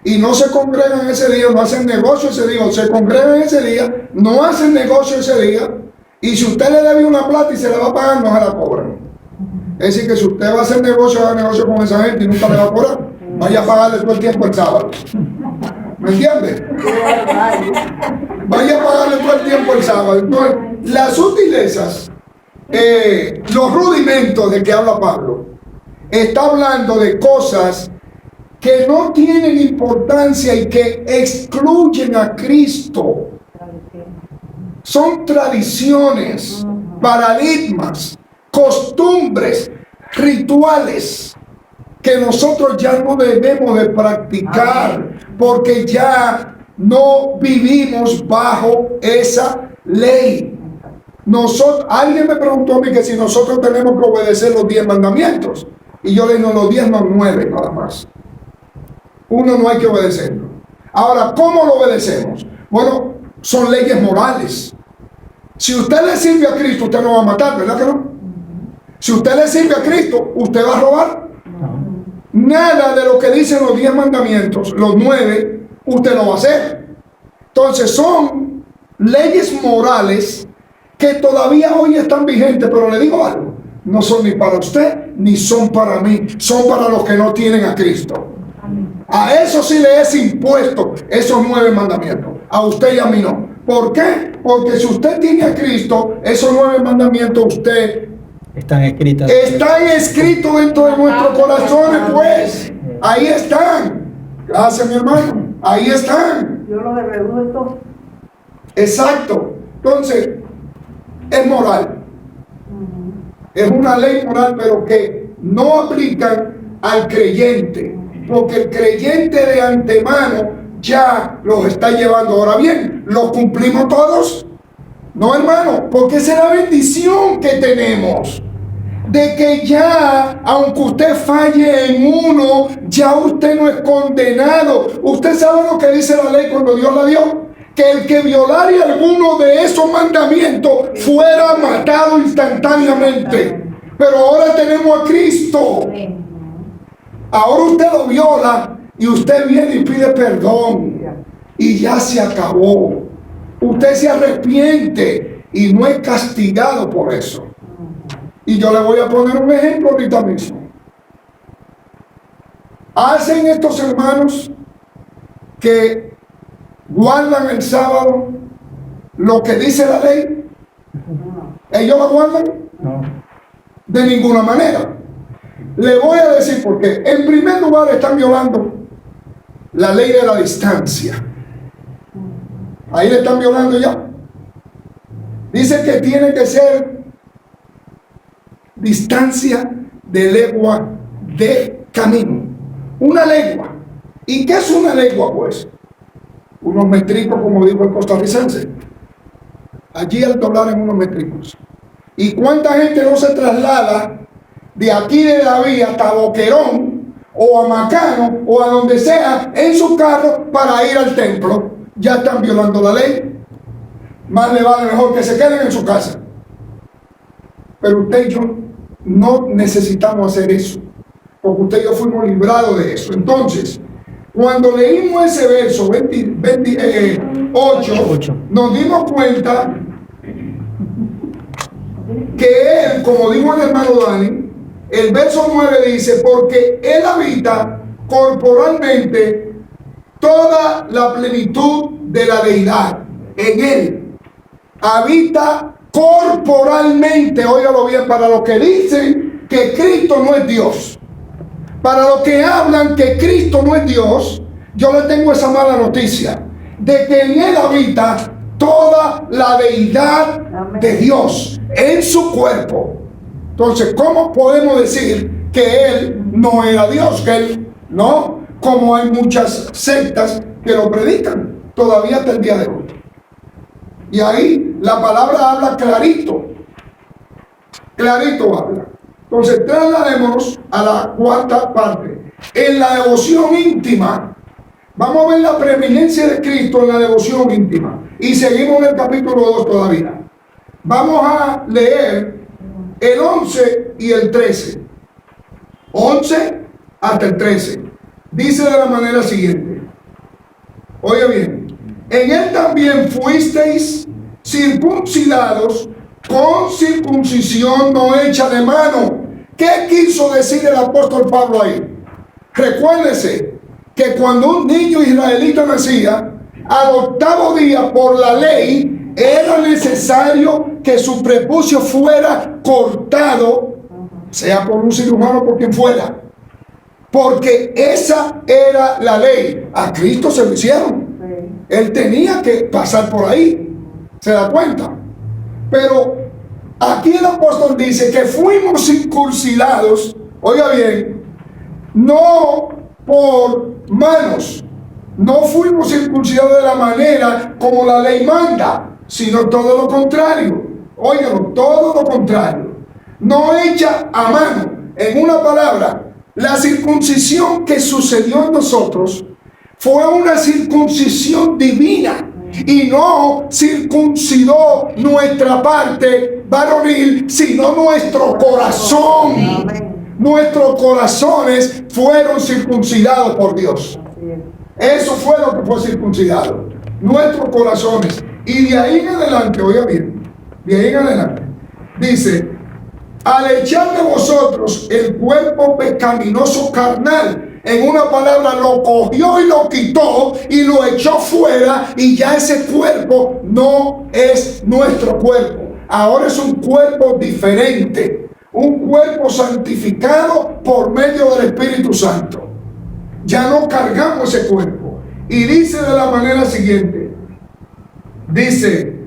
y no se congregan ese día, no hacen negocio ese día, o se congregan ese día, no hacen negocio ese día. Y si usted le debe una plata y se la va a pagar, no se la cobran. Es decir, que si usted va a hacer negocio, haga negocio con esa gente y nunca le va a cobrar. Vaya a pagarle todo el tiempo el sábado. ¿Me entiende? Vaya a pagarle todo el tiempo el sábado. Entonces, las sutilezas, los rudimentos de que habla Pablo, está hablando de cosas que no tienen importancia y que excluyen a Cristo. Son tradiciones paradigmas, costumbres, rituales que nosotros ya no debemos de practicar porque ya no vivimos bajo esa ley. Alguien me preguntó a mí que si nosotros tenemos que obedecer los 10 mandamientos. Y yo le digo, los 10 no, 9 nada más. Uno no hay que obedecerlo. Ahora, ¿cómo lo obedecemos? Bueno, son leyes morales. Si usted le sirve a Cristo, usted no va a matar, ¿verdad que no? Si usted le sirve a Cristo, ¿usted va a robar? Nada de lo que dicen los 10 mandamientos, los 9, usted lo va a hacer. Entonces son leyes morales que todavía hoy están vigentes, pero le digo algo, no son ni para usted, ni son para mí, son para los que no tienen a Cristo. A eso sí le es impuesto esos 9 mandamientos, a usted y a mí no. ¿Por qué? Porque si usted tiene a Cristo, esos 9 mandamientos están escritos dentro de nuestros corazones, pues. Ahí están. Gracias, mi hermano. Ahí están. Yo lo reduzco. Exacto. Entonces, es moral. Es una ley moral, pero que no aplican al creyente. Porque el creyente de antemano ya los está llevando. Ahora bien, ¿los cumplimos todos? No, hermano, porque esa es la bendición que tenemos. De que ya, aunque usted falle en uno, ya usted no es condenado. Usted sabe lo que dice la ley cuando Dios la dio. Que el que violare alguno de esos mandamientos fuera matado instantáneamente. Pero ahora tenemos a Cristo. Ahora usted lo viola y usted viene y pide perdón. Y ya se acabó. Usted se arrepiente y no es castigado por eso. Y yo le voy a poner un ejemplo ahorita mismo. ¿Hacen estos hermanos que guardan el sábado lo que dice la ley? ¿Ellos lo guardan? No. De ninguna manera. Le voy a decir por qué. En primer lugar, están violando la ley de la distancia. Ahí le están violando ya. Dice que tiene que ser distancia de legua de camino. Una legua. ¿Y qué es una legua, pues? Unos metricos, como dijo el costarricense. Allí al doblar en unos metricos. ¿Y cuánta gente no se traslada de aquí de David hasta Boquerón o a Macano o a donde sea en su carro para ir al templo? Ya están violando la ley. Más le vale mejor que se queden en su casa. Pero usted y yo no necesitamos hacer eso, porque usted y yo fuimos librados de eso. Entonces, cuando leímos ese verso 8, nos dimos cuenta que él, como dijo el hermano Dani, el verso 9 dice, porque él habita corporalmente toda la plenitud de la deidad. En él habita corporalmente, óigalo bien, para los que dicen que Cristo no es Dios, para los que hablan que Cristo no es Dios, yo le tengo esa mala noticia, de que en él habita toda la deidad de Dios en su cuerpo. Entonces, ¿cómo podemos decir que él no era Dios? Que él no, como hay muchas sectas que lo predican todavía hasta el día de hoy. Y ahí la palabra habla clarito. Clarito habla. Entonces, trasladémonos a la cuarta parte. En la devoción íntima, vamos a ver la preeminencia de Cristo en la devoción íntima. Y seguimos en el capítulo 2 todavía. Vamos a leer el 11 y el 13. 11 hasta el 13. Dice de la manera siguiente. Oye bien. En él también fuisteis circuncidados con circuncisión no hecha de mano. ¿Qué quiso decir el apóstol Pablo ahí? Recuérdese que cuando un niño israelita nacía, al 8º día por la ley era necesario que su prepucio fuera cortado, sea por un cirujano o por quien fuera, porque esa era la ley. A Cristo se lo hicieron. Él tenía que pasar por ahí. ¿Se da cuenta? Pero aquí el apóstol dice que fuimos circuncidados, oiga bien, no por manos, no fuimos circuncidados de la manera como la ley manda, sino todo lo contrario. Óigalo, todo lo contrario. No hecha a mano. En una palabra, la circuncisión que sucedió en nosotros fue una circuncisión divina y no circuncidó nuestra parte varonil, sino nuestro corazón. Nuestros corazones fueron circuncidados por Dios. Eso fue lo que fue circuncidado. Nuestros corazones. Y de ahí en adelante, oiga bien, de ahí en adelante, dice: al echar de vosotros el cuerpo pecaminoso carnal, en una palabra, lo cogió y lo quitó y lo echó fuera, y ya ese cuerpo no es nuestro cuerpo. Ahora es un cuerpo diferente, un cuerpo santificado por medio del Espíritu Santo. Ya no cargamos ese cuerpo. Y dice de la manera siguiente, dice: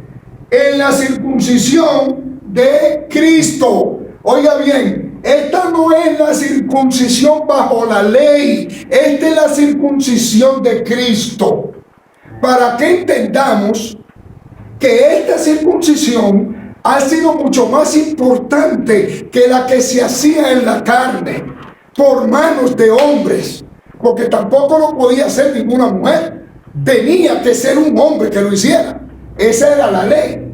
en la circuncisión de Cristo. Oiga bien, esta no es la circuncisión bajo la ley, esta es la circuncisión de Cristo. Para que entendamos que esta circuncisión ha sido mucho más importante que la que se hacía en la carne, por manos de hombres, porque tampoco lo podía hacer ninguna mujer. Tenía que ser un hombre que lo hiciera. Esa era la ley.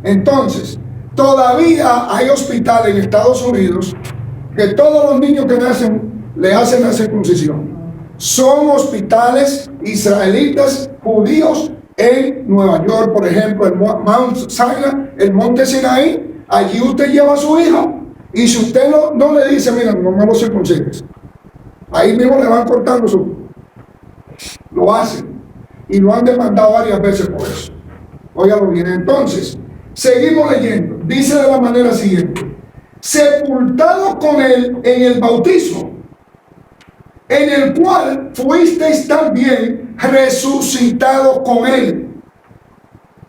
Entonces, todavía hay hospitales en Estados Unidos que todos los niños que nacen le hacen la circuncisión. Son hospitales israelitas judíos en Nueva York, por ejemplo, en Mount Sinai, el monte Sinaí. Allí usted lleva a su hijo, y si usted no le dice: mira, no me lo circuncides, ahí mismo le van cortando lo hacen, y lo han demandado varias veces por eso. Óigalo bien. Entonces, seguimos leyendo. Dice de la manera siguiente: sepultado con él en el bautismo, en el cual fuisteis también resucitados con él,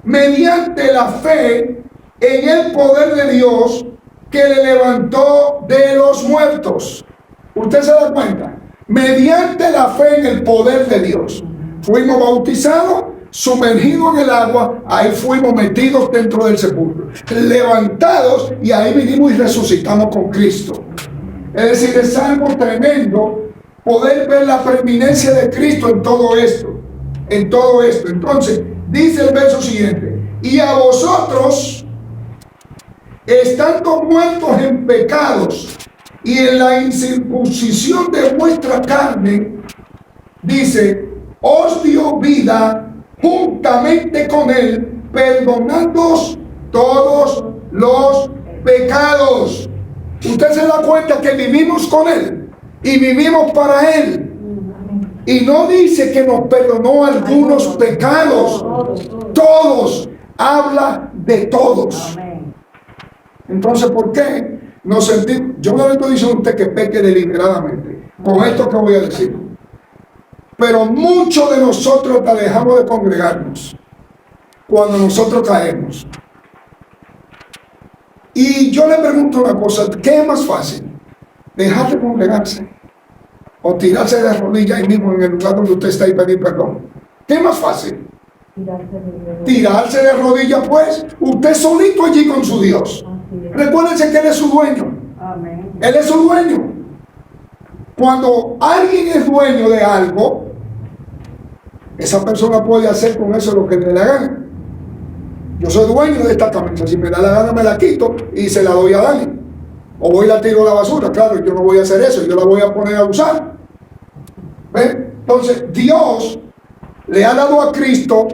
mediante la fe en el poder de Dios que le levantó de los muertos. ¿Usted se da cuenta? Mediante la fe en el poder de Dios. Fuimos bautizados, sumergidos en el agua, ahí fuimos metidos dentro del sepulcro, levantados, y ahí vinimos y resucitamos con Cristo. Es decir, es algo tremendo poder ver la preeminencia de Cristo en todo esto. En todo esto. Entonces, dice el verso siguiente: y a vosotros, estando muertos en pecados y en la incircuncisión de vuestra carne, dice, os dio vida juntamente con él, perdonándoos todos los pecados. Usted se da cuenta que vivimos con él y vivimos para él. Y no dice que nos perdonó algunos pecados. Todos. Habla de todos. Entonces, ¿por qué nos sentimos? Yo no le estoy diciendo a usted que peque deliberadamente con esto que voy a decir, pero muchos de nosotros dejamos de congregarnos cuando nosotros caemos. Y yo le pregunto una cosa: ¿qué es más fácil? ¿Dejar de congregarse o tirarse de rodillas ahí mismo en el lugar donde usted está y pedir perdón? ¿Qué es más fácil? Tirarse de rodillas, pues, usted solito allí con su Dios. Recuérdense que Él es su dueño. Él es su dueño. Cuando alguien es dueño de algo, esa persona puede hacer con eso lo que le dé la gana. Yo soy dueño de esta camisa, si me da la gana me la quito y se la doy a Dani, o voy y la tiro a la basura. Claro, yo no voy a hacer eso, yo la voy a poner a usar. ¿Ven? Entonces, Dios le ha dado a Cristo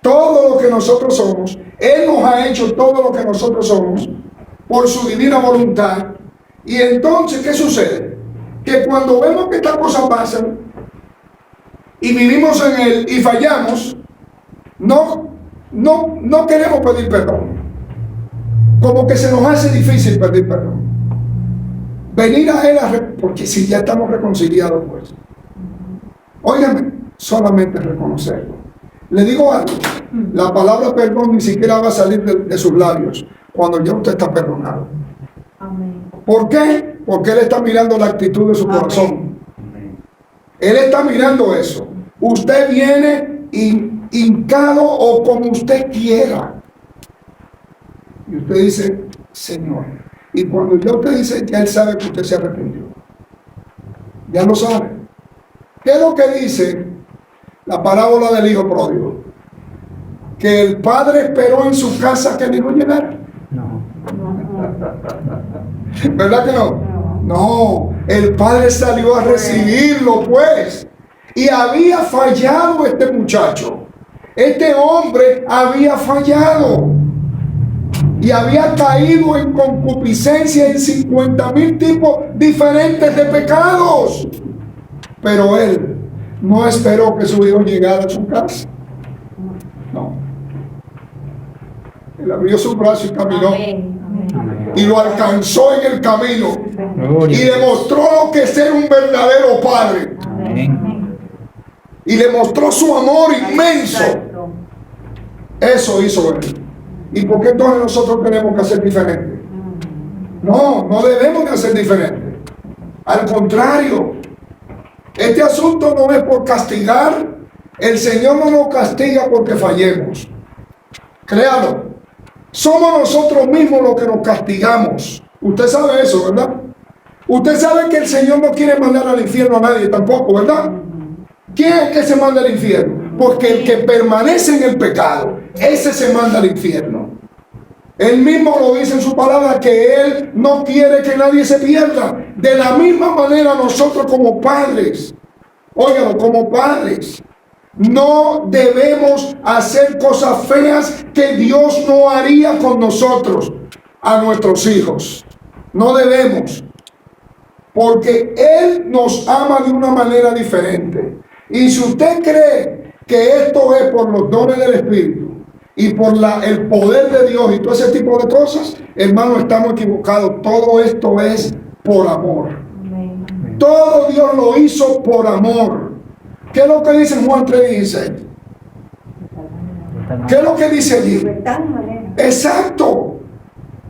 todo lo que nosotros somos. Él nos ha hecho todo lo que nosotros somos por su divina voluntad. Y entonces, ¿qué sucede? Que cuando vemos que estas cosas pasan y vivimos en Él y fallamos, no queremos pedir perdón. Como que se nos hace difícil pedir perdón. Venir a Él porque si ya estamos reconciliados, pues. Óigame, solamente reconocerlo. Le digo algo: la palabra perdón ni siquiera va a salir de sus labios. cuando ya usted está perdonado. Amén. ¿Por qué? Porque Él está mirando la actitud de su corazón. Él está mirando eso. Usted viene hincado o como usted quiera. Y usted dice, Señor. Y cuando ya usted dice, ya Él sabe que usted se arrepintió. Ya lo sabe. ¿Qué es lo que dice la parábola del hijo pródigo? Que el padre esperó en su casa que el hijo llegara. No. ¿Verdad que no? No, el padre salió a recibirlo, pues. Y había fallado este muchacho. Este hombre había fallado. Y había caído en concupiscencia en 50,000 tipos diferentes de pecados. Pero él no esperó que su hijo llegara a su casa. No. Él abrió su brazo y caminó. Amén. Amén. Y lo alcanzó en el camino. Gloria Y a Dios. demostró lo que es ser un verdadero padre. Amén. Y le mostró su amor inmenso. Exacto. Eso hizo él. ¿Y por qué entonces nosotros tenemos que hacer diferente? No, no debemos de hacer diferente. Al contrario, este asunto no es por castigar. El Señor no nos castiga porque fallemos. Créalo. Somos nosotros mismos los que nos castigamos. Usted sabe eso, ¿verdad? Usted sabe que el Señor no quiere mandar al infierno a nadie tampoco, ¿verdad? ¿Quién es el que se manda al infierno? Porque el que permanece en el pecado, ese se manda al infierno. Él mismo lo dice en su palabra, que Él no quiere que nadie se pierda. De la misma manera nosotros como padres, óigalo, como padres, no debemos hacer cosas feas que Dios no haría con nosotros, a nuestros hijos. No debemos. Porque Él nos ama de una manera diferente. Y si usted cree que esto es por los dones del Espíritu y por el poder de Dios y todo ese tipo de cosas, hermano, estamos equivocados. Todo esto es por amor. Amén. Todo Dios lo hizo por amor. ¿Qué es lo que dice en Juan 3:16? ¿Qué es lo que dice allí? De tal manera. Exacto.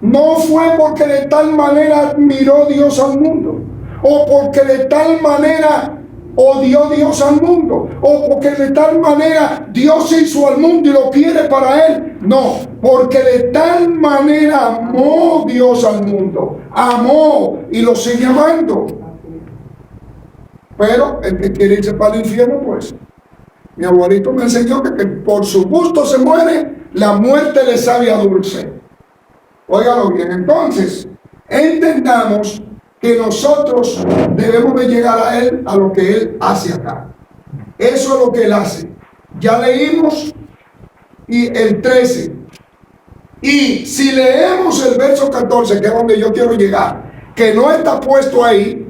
No fue porque de tal manera admiró Dios al mundo, o porque de tal manera odió Dios al mundo, o porque de tal manera Dios hizo al mundo y lo quiere para Él. No, porque de tal manera amó Dios al mundo, amó y lo sigue amando. Pero el que quiere irse para el infierno, pues, mi abuelito me enseñó que por su gusto se muere, la muerte le sabe a dulce. Óigalo bien, entonces, entendamos que nosotros debemos de llegar a Él, a lo que Él hace acá. Eso es lo que Él hace. Ya leímos y el 13. Y si leemos el verso 14, que es donde yo quiero llegar, que no está puesto ahí,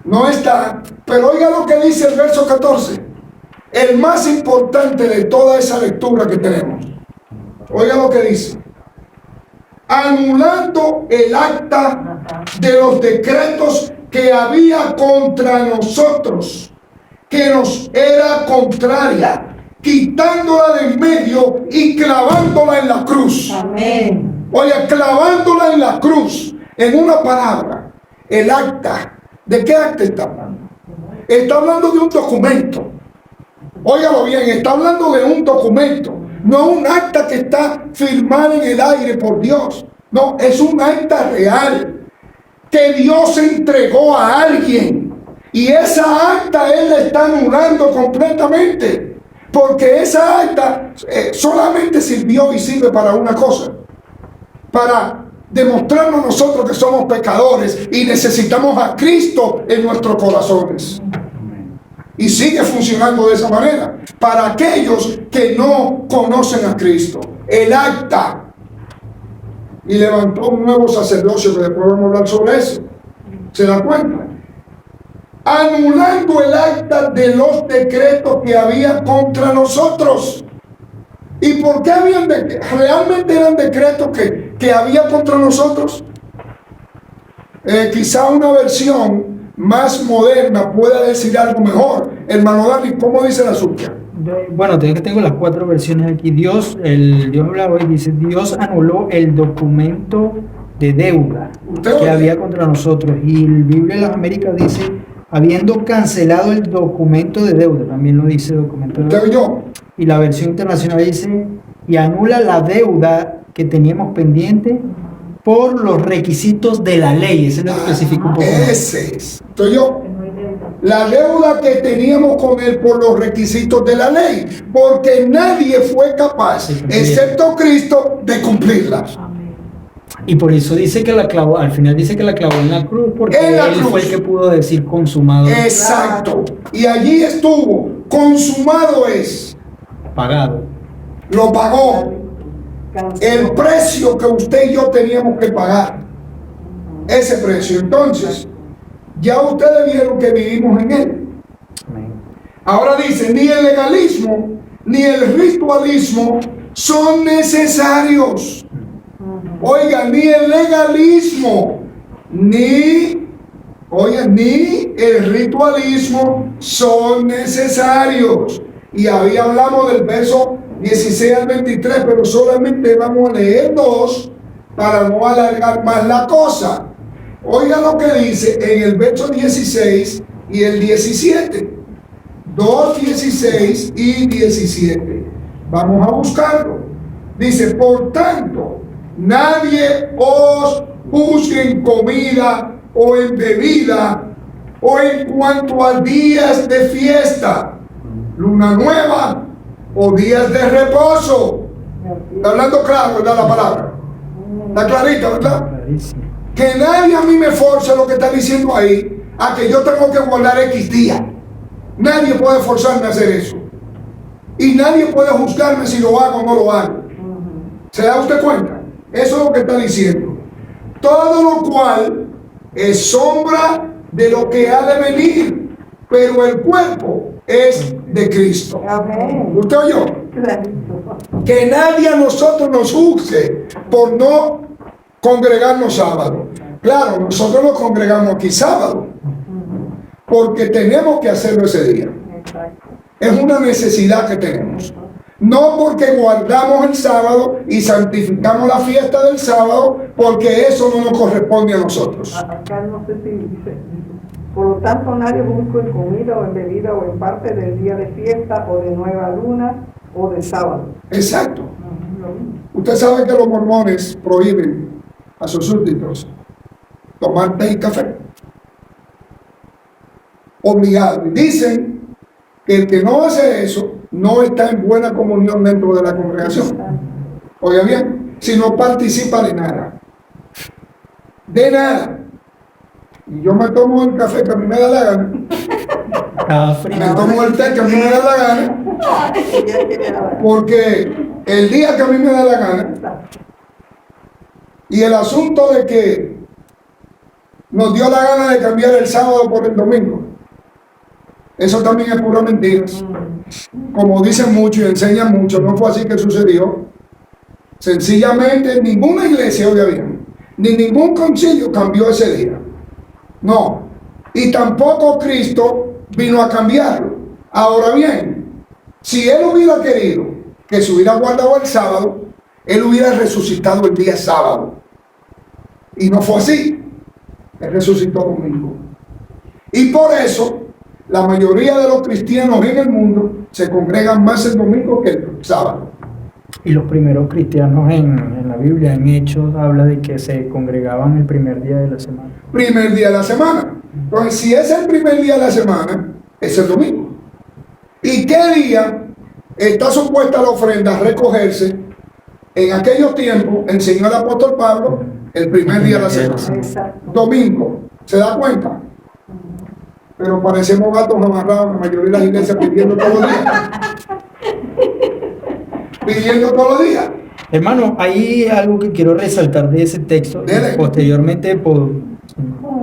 no está, pero oiga lo que dice el verso 14, el más importante de toda esa lectura que tenemos. Oiga lo que dice: anulando el acta de los decretos que había contra nosotros, que nos era contraria, quitándola de en medio y clavándola en la cruz. Amén. Oye, clavándola en la cruz. En una palabra, el acta. ¿De qué acta está hablando? Está hablando de un documento. Óigalo bien, está hablando de un documento. No un acta que está firmada en el aire por Dios. No, es un acta real que Dios entregó a alguien. Y esa acta Él la está anulando completamente. Porque esa acta solamente sirvió y sirve para una cosa: para demostrarnos nosotros que somos pecadores y necesitamos a Cristo en nuestros corazones. Y sigue funcionando de esa manera para aquellos que no conocen a Cristo. El acta. Y levantó un nuevo sacerdocio, que después vamos a hablar sobre eso. ¿Se da cuenta? Anulando el acta de los decretos que había contra nosotros. ¿Y por qué habían realmente eran decretos que había contra nosotros? Quizá una versión más moderna pueda decir algo mejor. Hermano Dani, ¿cómo dice la Biblia? bueno, tengo las 4 versiones aquí. Dios habla hoy, dice, Dios anuló el documento de deuda ¿Usted que oye? había contra nosotros. Y el Biblia de las Américas dice, habiendo cancelado el documento de deuda, también lo dice documento de ¿Usted deuda. oyó? Y la versión internacional dice, y anula la deuda que teníamos pendiente por los requisitos de la ley. Ese lo especifica un poco más. Ese es. ¿Usted oyó? Que no hay deuda. La deuda que teníamos con él por los requisitos de la ley, porque nadie fue capaz, Sí, cumplirla. excepto Cristo, de cumplirla. Amén. Y por eso dice que la clavó, al final dice que la clavó en la cruz, porque En la él cruz. fue el que pudo decir consumado, Exacto. Y allí estuvo, consumado es, pagado. lo pagó. El precio que usted y yo teníamos que pagar, ese precio. Entonces, ya ustedes vieron que vivimos en él. Amén. Ahora dice, ni el legalismo ni el ritualismo son necesarios. Oiga, ni el legalismo ni el ritualismo son necesarios. Y ahí hablamos del verso 16 al 23, pero solamente vamos a leer 2 para no alargar más la cosa. Oiga lo que dice en el verso 16 y el 17. 2, 16 y 17. Vamos a buscarlo. Dice, por tanto, nadie os juzgue en comida o en bebida o en cuanto a días de fiesta, luna nueva o días de reposo. Está hablando claro, ¿verdad? La palabra. Está clarita, ¿verdad? Clarísimo. Que nadie a mí me force lo que está diciendo ahí, a que yo tengo que guardar X días. Nadie puede forzarme a hacer eso. Y nadie puede juzgarme si lo hago o no lo hago. ¿Se da usted cuenta? Eso es lo que está diciendo. Todo lo cual es sombra de lo que ha de venir, pero el cuerpo es de Cristo. Amén. ¿Usted oyó? Clarito. Que nadie a nosotros nos juzgue por no congregarnos sábado. Claro, nosotros nos congregamos aquí sábado, porque tenemos que hacerlo ese día. Exacto. Es una necesidad que tenemos. No porque guardamos el sábado y santificamos la fiesta del sábado, porque eso no nos corresponde a nosotros. Acá no sé si dice, por lo tanto nadie busca en comida o en bebida o en parte del día de fiesta o de nueva luna o de sábado. Exacto. Lo mismo. Usted sabe que los mormones prohíben a sus súbditos tomar té y café. Obligado. Y dicen que el que no hace eso no está en buena comunión dentro de la congregación. Oiga bien, si no participa de nada. De nada. Y yo me tomo el café que a mí me da la gana. Estaba frío. Me tomo el té que a mí me da la gana. Ya quería- Porque el día que a mí me da la gana. Y el asunto de que nos dio la gana de cambiar el sábado por el domingo. Eso también es pura mentira. Como dicen muchos y enseñan mucho, no fue así que sucedió. Sencillamente ninguna iglesia, oiga bien, ni ningún concilio cambió ese día. No. Y tampoco Cristo vino a cambiarlo. Ahora bien, si Él hubiera querido que se hubiera guardado el sábado, Él hubiera resucitado el día sábado. Y no fue así. Él resucitó domingo. Y por eso, la mayoría de los cristianos en el mundo se congregan más el domingo que el sábado. Y los primeros cristianos en la Biblia, en Hechos, habla de que se congregaban el primer día de la semana. Primer día de la semana. Entonces, si es el primer día de la semana, es el domingo. ¿Y qué día está supuesta la ofrenda a recogerse? En aquellos tiempos, enseñó el apóstol Pablo, el primer día de la semana. Exacto. Domingo. ¿Se da cuenta? Pero parecemos gatos amarrados en la mayoría de las iglesias pidiendo todos los días. Pidiendo todos los días. Hermano, hay algo que quiero resaltar de ese texto. Dele. Posteriormente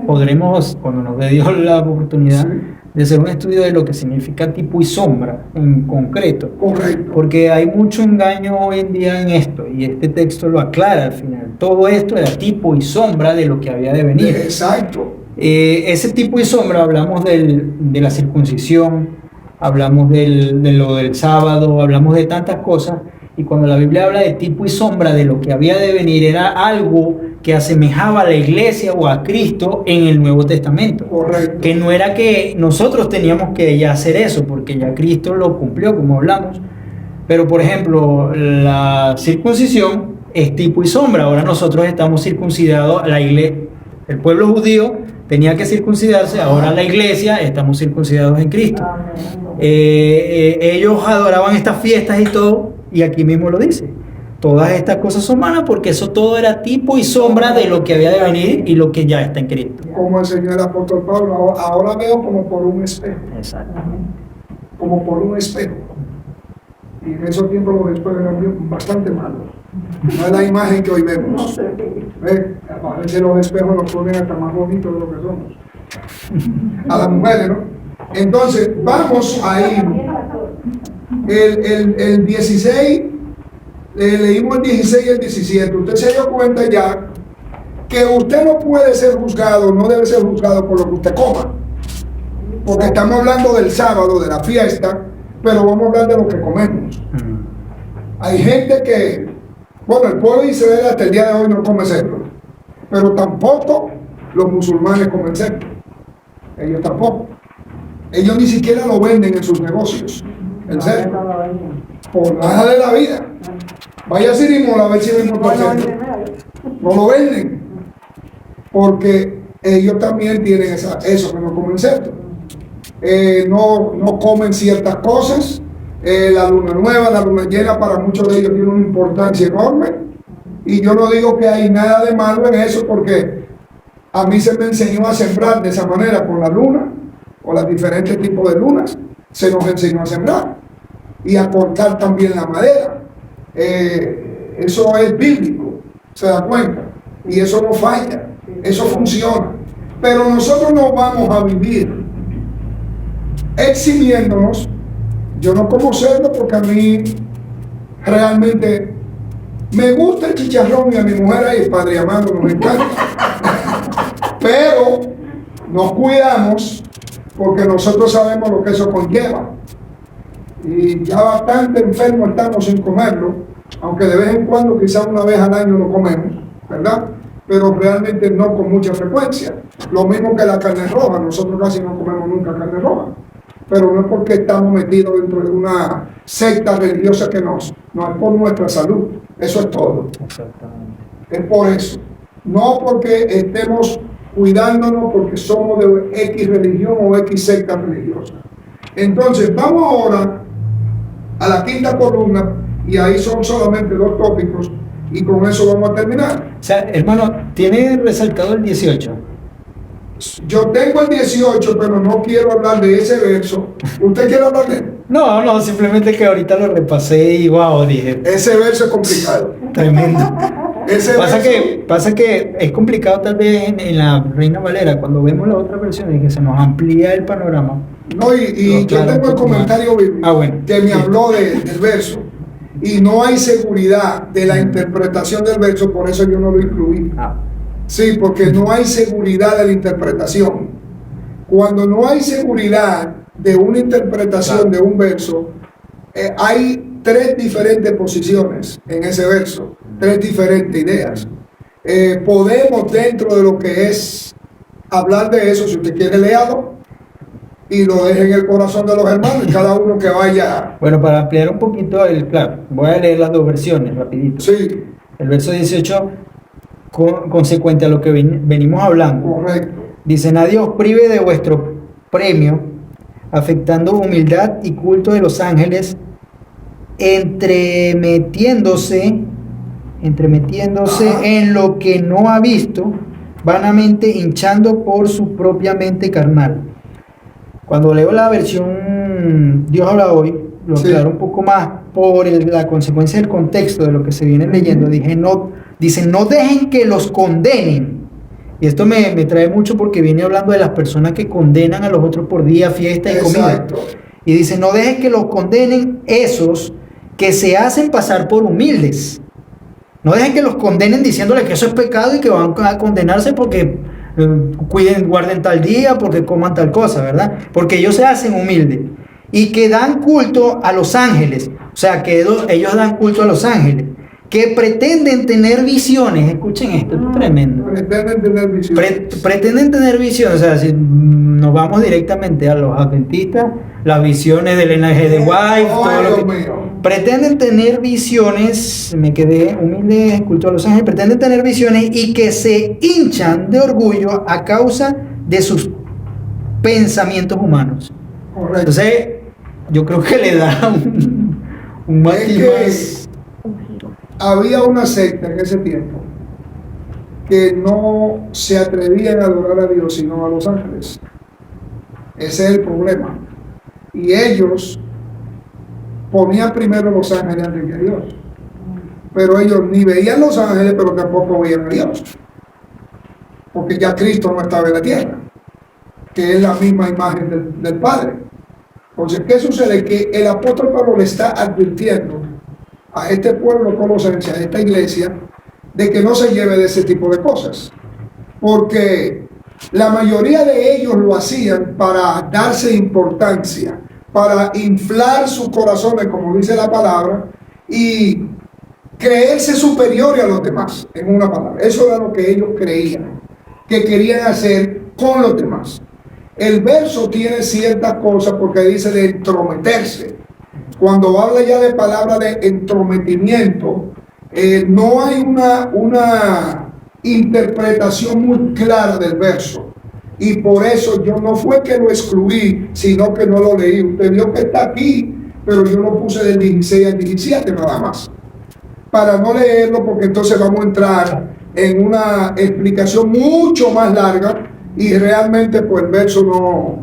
podremos, cuando nos dé Dios la oportunidad, Sí. de hacer un estudio de lo que significa tipo y sombra en concreto. Correcto. Porque hay mucho engaño hoy en día en esto, y este texto lo aclara al final. Todo esto era tipo y sombra de lo que había de venir. Exacto. Ese tipo y sombra, hablamos de la circuncisión, hablamos de lo del sábado, hablamos de tantas cosas, y cuando la Biblia habla de tipo y sombra de lo que había de venir, era algo que asemejaba a la iglesia o a Cristo en el Nuevo Testamento. Correcto. Que no era que nosotros teníamos que ya hacer eso, porque ya Cristo lo cumplió, como hablamos. Pero, por ejemplo, la circuncisión es tipo y sombra. Ahora nosotros estamos circuncidados, la iglesia, el pueblo judío tenía que circuncidarse, ahora la iglesia estamos circuncidados en Cristo. Ellos adoraban estas fiestas y todo, y aquí mismo lo dice. Todas estas cosas son malas porque eso todo era tipo y sombra de lo que había de venir y lo que ya está en Cristo. Como enseñó el apóstol Pablo, ahora veo como por un espejo. Exactamente. Como por un espejo. Y en esos tiempos los espejos eran bastante malos. No es la imagen que hoy No vemos. sé. A veces los espejos nos ponen hasta más bonitos de lo que somos. A las mujeres, ¿no? Entonces, vamos a ir. El 16, leímos el 16 y el 17. Usted se dio cuenta ya que usted no puede ser juzgado, no debe ser juzgado por lo que usted coma. Porque estamos hablando del sábado, de la fiesta, pero vamos a hablar de lo que comemos. Hay gente que, bueno, el pueblo de Israel hasta el día de hoy no come cerdo, pero tampoco los musulmanes comen cerdo. Ellos tampoco. Ellos ni siquiera lo venden en sus negocios, el cerdo, por nada de la vida. Vaya a Sirimol a ver si vemos el cerdo. No lo venden, porque ellos también tienen eso que no comen cerdo. No comen ciertas cosas. La luna nueva, la luna llena, para muchos de ellos tiene una importancia enorme, y yo no digo que hay nada de malo en eso, porque a mí se me enseñó a sembrar de esa manera con la luna o los diferentes tipos de lunas. Se nos enseñó a sembrar y a cortar también la madera. Eso es bíblico, se da cuenta, y eso no falla, eso funciona. Pero nosotros no vamos a vivir eximiéndonos. Yo no como cerdo porque a mí realmente me gusta el chicharrón, y a mi mujer ahí, padre amado, nos encanta. Pero nos cuidamos porque nosotros sabemos lo que eso conlleva. Y ya bastante enfermos estamos sin comerlo, aunque de vez en cuando, quizás una vez al año lo comemos, ¿verdad? Pero realmente no con mucha frecuencia. Lo mismo que la carne roja, nosotros casi no comemos nunca carne roja. Pero no es porque estamos metidos dentro de una secta religiosa que no es por nuestra salud. Eso es todo. Exactamente. Es por eso. No porque estemos cuidándonos porque somos de X religión o X secta religiosa. Entonces, vamos ahora a la quinta columna, y ahí son solamente 2 tópicos, y con eso vamos a terminar. O sea, hermano, tiene resaltado el 18. Yo tengo el 18, pero no quiero hablar de ese verso. ¿Usted quiere hablar de él? No, simplemente que ahorita lo repasé y wow, dije, Ese verso es complicado. tremendo. Ese Pasa que es complicado tal vez en la Reina Valera, cuando vemos la otra versión y que se nos amplía el panorama. No, y yo Claro, tengo el comentario bíblico bueno. que me habló del verso, y no hay seguridad de la interpretación del verso, por eso yo no lo incluí. Sí, porque no hay seguridad de la interpretación. Cuando no hay seguridad de una interpretación de un verso, hay 3 diferentes posiciones en ese verso, 3 diferentes ideas. Podemos, dentro de lo que es hablar de eso, si usted quiere, léalo y lo deje en el corazón de los hermanos, y cada uno que vaya. Bueno, para ampliar un poquito, claro, voy a leer las 2 versiones rapidito. Sí, El verso 18, consecuente a lo que venimos hablando, correcto. dice: nadie os prive de vuestro premio, afectando humildad y culto de los ángeles, entremetiéndose en lo que no ha visto, vanamente hinchando por su propia mente carnal. Cuando leo la versión Dios habla hoy, lo Sí. aclaro un poco más por la consecuencia del contexto de lo que se viene leyendo. Dice, no dejen que los condenen. Y esto me trae mucho porque viene hablando de las personas que condenan a los otros por día, fiesta y comida. Exacto. Y dice, no dejen que los condenen esos que se hacen pasar por humildes. No dejen que los condenen diciéndoles que eso es pecado y que van a condenarse porque guarden tal día, porque coman tal cosa, ¿verdad? Porque ellos se hacen humildes. y que dan culto a los ángeles, o sea, que ellos dan culto a los ángeles, que pretenden tener visiones, escuchen esto, es tremendo. Pretenden tener visión. Pretenden tener visiones, o sea, si nos vamos directamente a los adventistas, las visiones del G de White, todo lo Dios que... mío. Pretenden tener visiones, me quedé humilde, culto a los ángeles, pretenden tener visiones y que se hinchan de orgullo a causa de sus pensamientos humanos. Correcto. Entonces, yo creo que le da un matiz Es había una secta en ese tiempo que no se atrevían a adorar a Dios sino a los ángeles. Ese es el problema. Y ellos ponían primero los ángeles antes que a Dios. Pero ellos ni veían los ángeles, pero tampoco veían a Dios. Porque ya Cristo no estaba en la tierra, que es la misma imagen del Padre. Entonces, ¿qué sucede? Que el apóstol Pablo le está advirtiendo a este pueblo colosense, a esta iglesia, de que no se lleve de ese tipo de cosas. Porque la mayoría de ellos lo hacían para darse importancia, para inflar sus corazones, como dice la palabra, y creerse superiores a los demás, en una palabra. Eso era lo que ellos creían, que querían hacer con los demás. El verso tiene ciertas cosas porque dice de entrometerse. Cuando habla ya de palabra de entrometimiento, no hay una interpretación muy clara del verso. Y por eso yo no fue que lo excluí, sino que no lo leí. Usted vio que está aquí, pero yo lo puse del 16 al 17 nada más. Para no leerlo, porque entonces vamos a entrar en una explicación mucho más larga y realmente pues el verso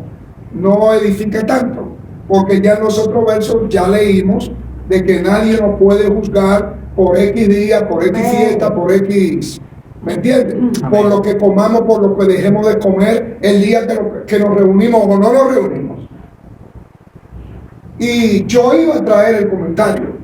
no edifica tanto. Porque ya en los otros versos ya leímos de que nadie nos puede juzgar por X día, por X fiesta, por X, ¿me entiendes? Por lo que comamos, por lo que dejemos de comer el día que nos reunimos o no nos reunimos. Y yo iba a traer el comentario,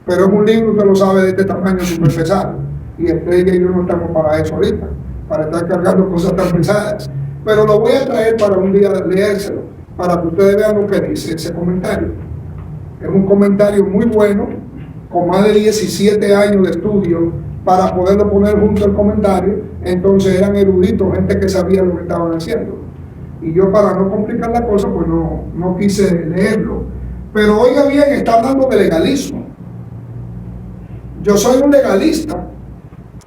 pero es un libro que lo sabe de este tamaño súper pesado. Y Estrella y yo no estamos para eso ahorita, para estar cargando cosas tan pesadas. Pero lo voy a traer para un día leérselo, para que ustedes vean lo que dice ese comentario. Es un comentario muy bueno, con más de 17 años de estudio, para poderlo poner junto al comentario. Entonces eran eruditos, gente que sabía lo que estaban haciendo. Y yo, para no complicar la cosa, pues no quise leerlo. Pero oiga bien, está hablando de legalismo. Yo soy un legalista.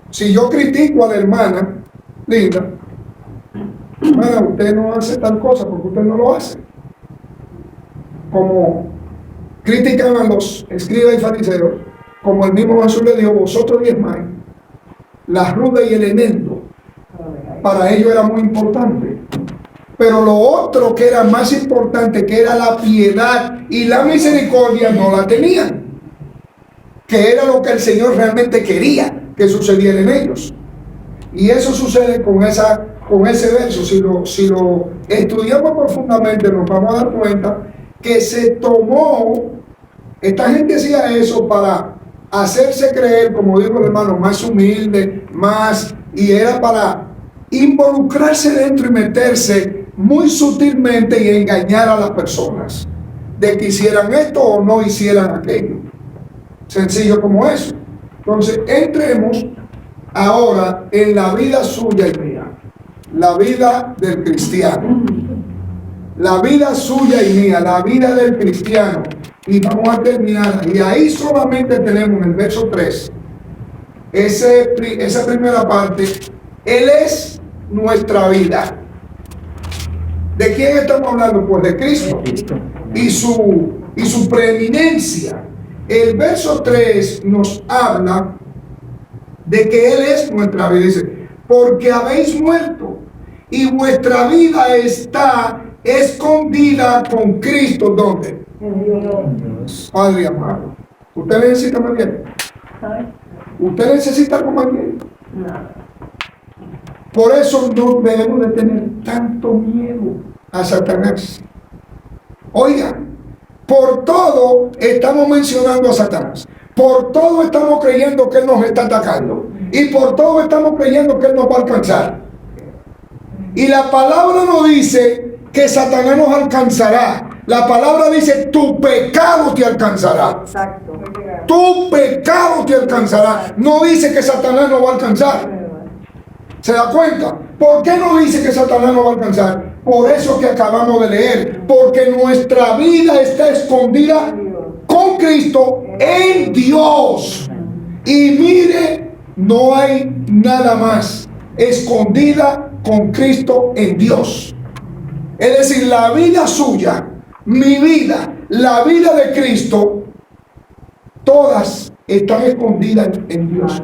Si yo critico a la hermana Linda, bueno, usted no hace tal cosa porque usted no lo hace. Como critican a los escribas y fariseos, como el mismo Jesús le dijo, vosotros diezmáis la ruda y el eneldo. Para ellos era muy importante. Pero lo otro que era más importante, que era la piedad y la misericordia, no la tenían. Que era lo que el Señor realmente quería que sucediera en ellos. Y eso sucede con ese verso. Si lo estudiamos profundamente, nos vamos a dar cuenta que se tomó, esta gente hacía eso para hacerse creer, como dijo el hermano, más humilde, y era para involucrarse dentro y meterse muy sutilmente y engañar a las personas de que hicieran esto o no hicieran aquello. Sencillo como eso. Entonces, entremos ahora en la vida suya y mía, la vida del cristiano, la vida suya y mía, la vida del cristiano. Y vamos a terminar, y ahí solamente tenemos en el verso 3, esa primera parte. Él es nuestra vida. ¿De quién estamos hablando? Pues de Cristo y su preeminencia. El verso 3 nos habla de que Él es nuestra vida. Dice, porque habéis muerto y vuestra vida está escondida con Cristo. ¿Dónde? Dios. Padre amado. ¿Usted necesita más bien? ¿Usted necesita algo más bien? Por eso no debemos de tener tanto miedo a Satanás. Oigan, por todo estamos mencionando a Satanás. Por todo estamos creyendo que Él nos está atacando. Y por todo estamos creyendo que Él nos va a alcanzar. Y la palabra nos dice que Satanás nos alcanzará. La palabra dice, tu pecado te alcanzará. Exacto. Tu pecado te alcanzará. No dice que Satanás no va a alcanzar. ¿Se da cuenta? ¿Por qué no dice que Satanás no va a alcanzar? Por eso que acabamos de leer. Porque nuestra vida está escondida con Cristo en Dios. Y mire, no hay nada más. Escondida con Cristo en Dios. Es decir, la vida suya, mi vida, la vida de Cristo, todas están escondidas en Dios.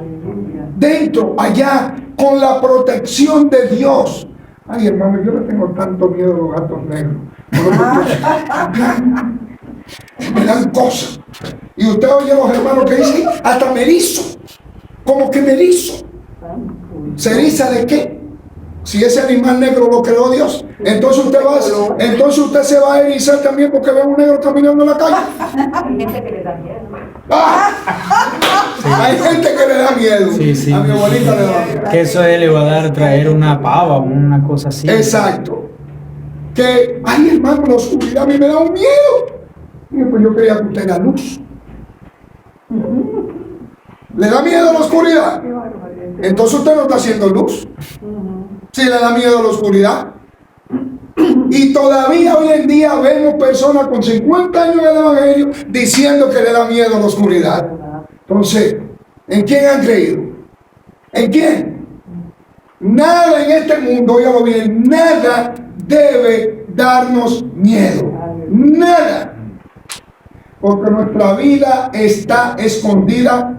Dentro, allá, con la protección de Dios. Ay, hermano, yo le tengo tanto miedo a los gatos negros. Me dan cosas. Y usted oye a los hermanos que dicen, hasta me erizo. Como que me erizo. ¿Se eriza de qué? Si ese animal negro lo creó Dios, entonces usted se va a erizar también porque ve a un negro caminando en la calle. Hay gente que le da miedo. Hay gente que le da miedo. Sí, sí. A mi abuelita le da miedo. Que eso le va a dar traer una pava o una cosa así. Exacto. Que, ay hermano, la oscuridad a mí me da un miedo. Y pues yo quería que usted era luz. ¿Le da miedo a la oscuridad? Entonces usted no está haciendo luz. Si le da miedo a la oscuridad. Y todavía hoy en día vemos personas con 50 años en el Evangelio diciendo que le da miedo a la oscuridad. Entonces, ¿en quién han creído? ¿En quién? Nada en este mundo, óigalo bien, nada debe darnos miedo. Nada. Porque nuestra vida está escondida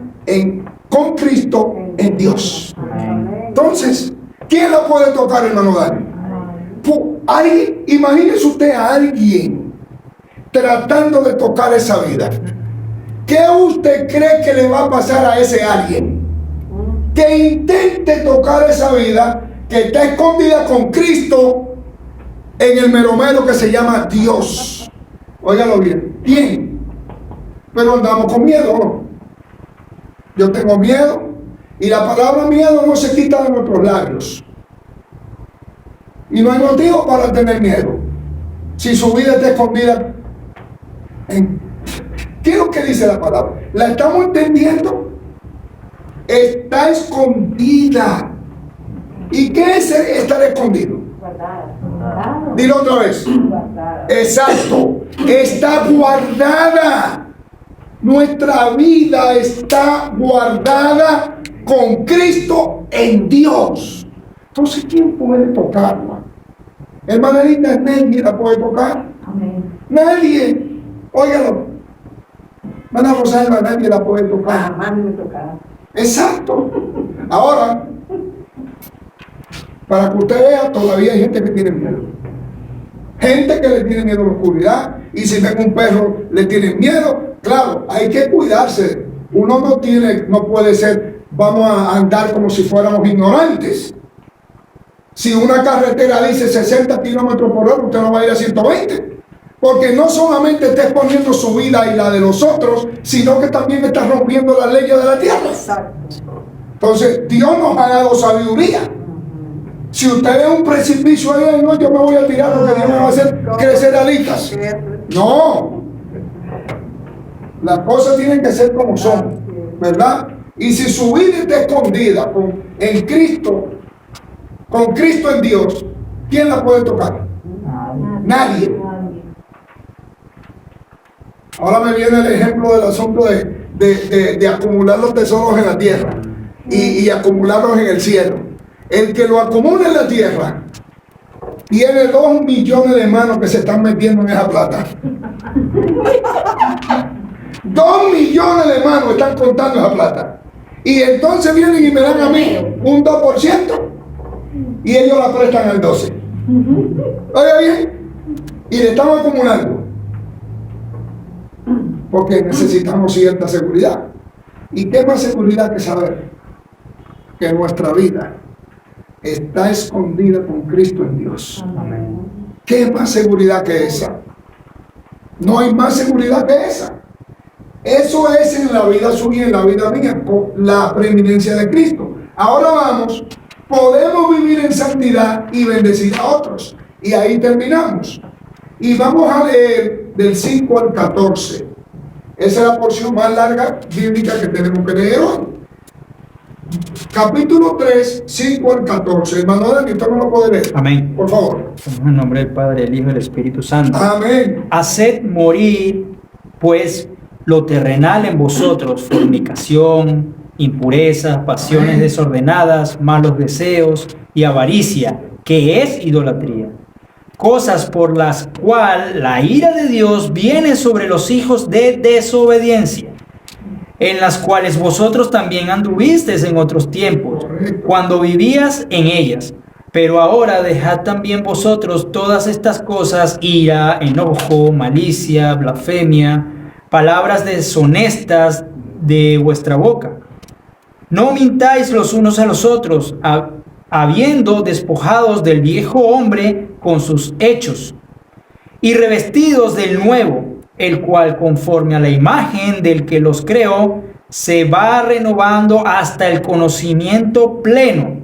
con Cristo en Dios. Entonces, ¿quién la puede tocar, hermano Dani? Imagínese usted a alguien tratando de tocar esa vida. ¿Qué usted cree que le va a pasar a ese alguien? Que intente tocar esa vida que está escondida con Cristo en el meromero que se llama Dios. Óigalo bien. ¿Quién? Pero andamos con miedo, ¿no? Yo tengo miedo y la palabra miedo no se quita de nuestros labios. Y no hay motivo para tener miedo. Si su vida está escondida ¿qué es lo que dice la palabra? ¿La estamos entendiendo? Está escondida. ¿Y qué es estar escondido? Guardada. Dilo otra vez. Guardada. Exacto. Está guardada. Nuestra vida está guardada con Cristo en Dios. Entonces, ¿quién puede tocarla? Hermana linda, nadie la puede tocar. Amén. Nadie. Óigalo. Hermana Rosalba, nadie la puede tocar. Jamás me tocará. Exacto. Ahora, para que usted vea, todavía hay gente que tiene miedo. Gente que le tiene miedo a la oscuridad. Y si ven un perro, le tienen miedo. Claro, hay que cuidarse. Uno no puede ser, vamos a andar como si fuéramos ignorantes. Si una carretera dice 60 kilómetros por hora, usted no va a ir a 120. Porque no solamente está exponiendo su vida y la de los otros, sino que también está rompiendo las leyes de la tierra. Entonces, Dios nos ha dado sabiduría. Si usted ve un precipicio ahí, no, yo me voy a tirar porque Dios me va a hacer crecer alitas. No. Las cosas tienen que ser como son, ¿verdad? Y si su vida está escondida en Cristo, con Cristo en Dios, ¿quién la puede tocar? Nadie. Ahora me viene el ejemplo del asunto de acumular los tesoros en la tierra y acumularlos en el cielo. El que lo acumula en la tierra tiene 2 millones de manos que se están metiendo en esa plata. 2 millones de manos están contando esa plata. Y entonces vienen y me dan a mí un 2% y ellos la prestan al 12%. Oiga bien, y le estamos acumulando porque necesitamos cierta seguridad. ¿Y qué más seguridad que saber que nuestra vida está escondida con Cristo en Dios? Amén. ¿Qué más seguridad que esa? No hay más seguridad que esa. Eso es en la vida suya y en la vida mía, con la preeminencia de Cristo. Ahora vamos, podemos vivir en santidad y bendecir a otros. Y ahí terminamos. Y vamos a leer del 5 al 14. Esa es la porción más larga bíblica que tenemos que leer hoy. Capítulo 3, 5 al 14. Hermano Dani, usted me lo puede leer. Amén. Por favor. En el nombre del Padre, del Hijo y del Espíritu Santo. Amén. Haced morir, pues, lo terrenal en vosotros: fornicación, impurezas, pasiones desordenadas, malos deseos y avaricia, que es idolatría. Cosas por las cuales la ira de Dios viene sobre los hijos de desobediencia, en las cuales vosotros también anduvisteis en otros tiempos, cuando vivías en ellas. Pero ahora dejad también vosotros todas estas cosas: ira, enojo, malicia, blasfemia, palabras deshonestas de vuestra boca. No mintáis los unos a los otros, habiendo despojados del viejo hombre con sus hechos, y revestidos del nuevo, el cual, conforme a la imagen del que los creó, se va renovando hasta el conocimiento pleno,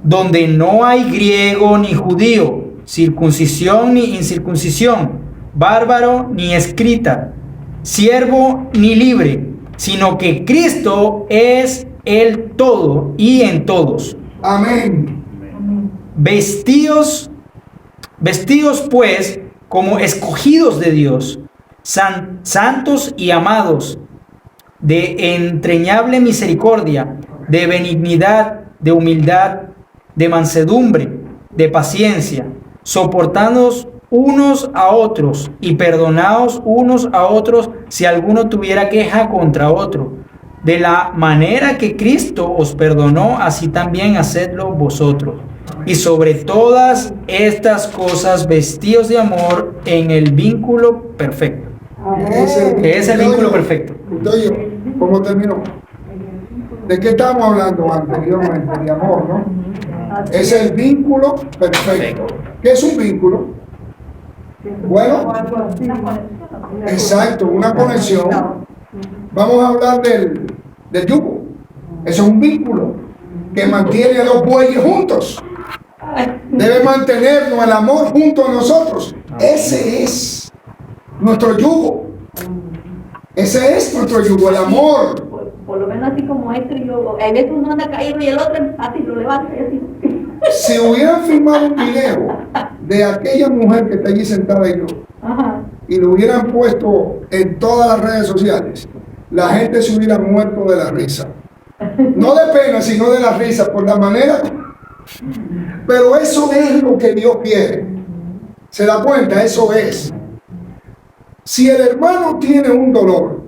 donde no hay griego ni judío, circuncisión ni incircuncisión, bárbaro ni escrita, siervo ni libre, sino que Cristo es el todo y en todos. Amén. Vestíos pues como escogidos de Dios, santos y amados, de entrañable misericordia, de benignidad, de humildad, de mansedumbre, de paciencia, soportándoos unos a otros y perdonaos unos a otros si alguno tuviera queja contra otro. De la manera que Cristo os perdonó, así también hacedlo vosotros. Y sobre todas estas cosas, vestíos de amor en el vínculo perfecto. ¿Qué es el vínculo perfecto? Usted y yo, ¿cómo terminó? ¿De qué estamos hablando anteriormente? De amor, ¿no? Es el vínculo perfecto. ¿Qué es un vínculo? Bueno, exacto, una conexión. Vamos a hablar del yugo. Eso es un vínculo que mantiene a los bueyes juntos. Debe mantenernos el amor junto a nosotros. Ese es nuestro yugo. Ese es nuestro yugo, el amor. Por lo menos así como esto, yo, a veces uno anda caído y el otro así lo levanta y así. Si hubieran filmado un video de aquella mujer que está allí sentada y yo, Ajá. y lo hubieran puesto en todas las redes sociales, la gente se hubiera muerto de la risa. No de pena, sino de la risa, por la manera. Pero eso es lo que Dios quiere. ¿Se da cuenta? Eso es. Si el hermano tiene un dolor,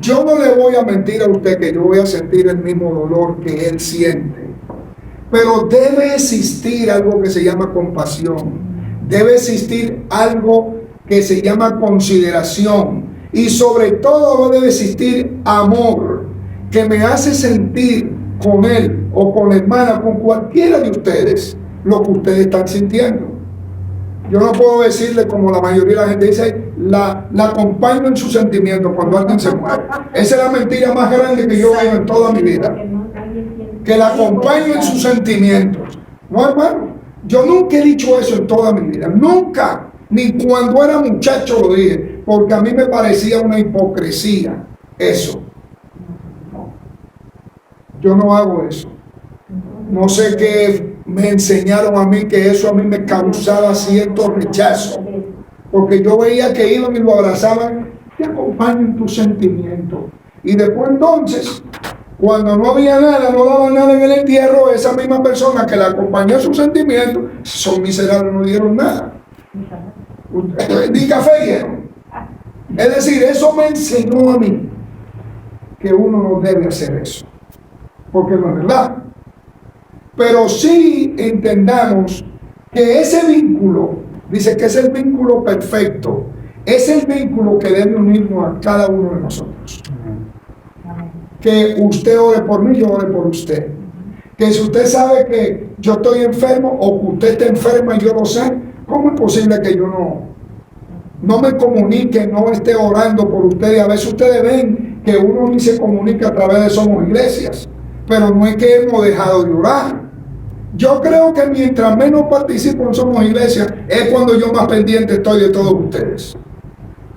yo no le voy a mentir a usted que yo voy a sentir el mismo dolor que él siente. Pero debe existir algo que se llama compasión. Debe existir algo que se llama consideración. Y sobre todo debe existir amor, que me hace sentir con él o con la hermana, con cualquiera de ustedes, lo que ustedes están sintiendo. Yo no puedo decirle, como la mayoría de la gente dice, la acompaño en sus sentimientos cuando alguien se muere. Esa es la mentira más grande que yo veo en toda mi vida. Que la acompaño en sus sentimientos. No, hermano, yo nunca he dicho eso en toda mi vida. Nunca. Ni cuando era muchacho lo dije. Porque a mí me parecía una hipocresía eso. Yo no hago eso. No sé qué me enseñaron a mí, que eso a mí me causaba cierto rechazo. Porque yo veía que iban y lo abrazaban. Te acompaño en tus sentimientos. Y después entonces, cuando no había nada, no daba nada en el entierro, esa misma persona que la acompañó en sus sentimientos, son miserables, no dieron nada. Ni café dieron. Es decir, eso me enseñó a mí que uno no debe hacer eso. Porque no es verdad. Pero sí entendamos que ese vínculo, dice que es el vínculo perfecto, es el vínculo que debe unirnos a cada uno de nosotros. Que usted ore por mí, yo ore por usted. Que si usted sabe que yo estoy enfermo o que usted está enferma y yo lo sé, ¿cómo es posible que yo no me comunique, no esté orando por ustedes? A veces ustedes ven que uno ni se comunica a través de Somos Iglesias, pero no es que hemos dejado de orar. Yo creo que mientras menos participo en Somos Iglesia, es cuando yo más pendiente estoy de todos ustedes.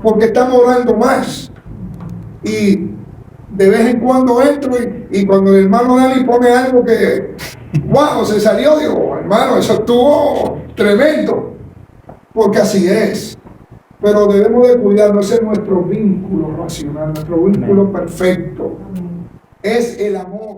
Porque estamos orando más. Y de vez en cuando entro y cuando el hermano Dani pone algo que, wow, se salió, digo, hermano, eso estuvo tremendo. Porque así es. Pero debemos de cuidarnos, ese es nuestro vínculo racional, nuestro vínculo perfecto. Es el amor.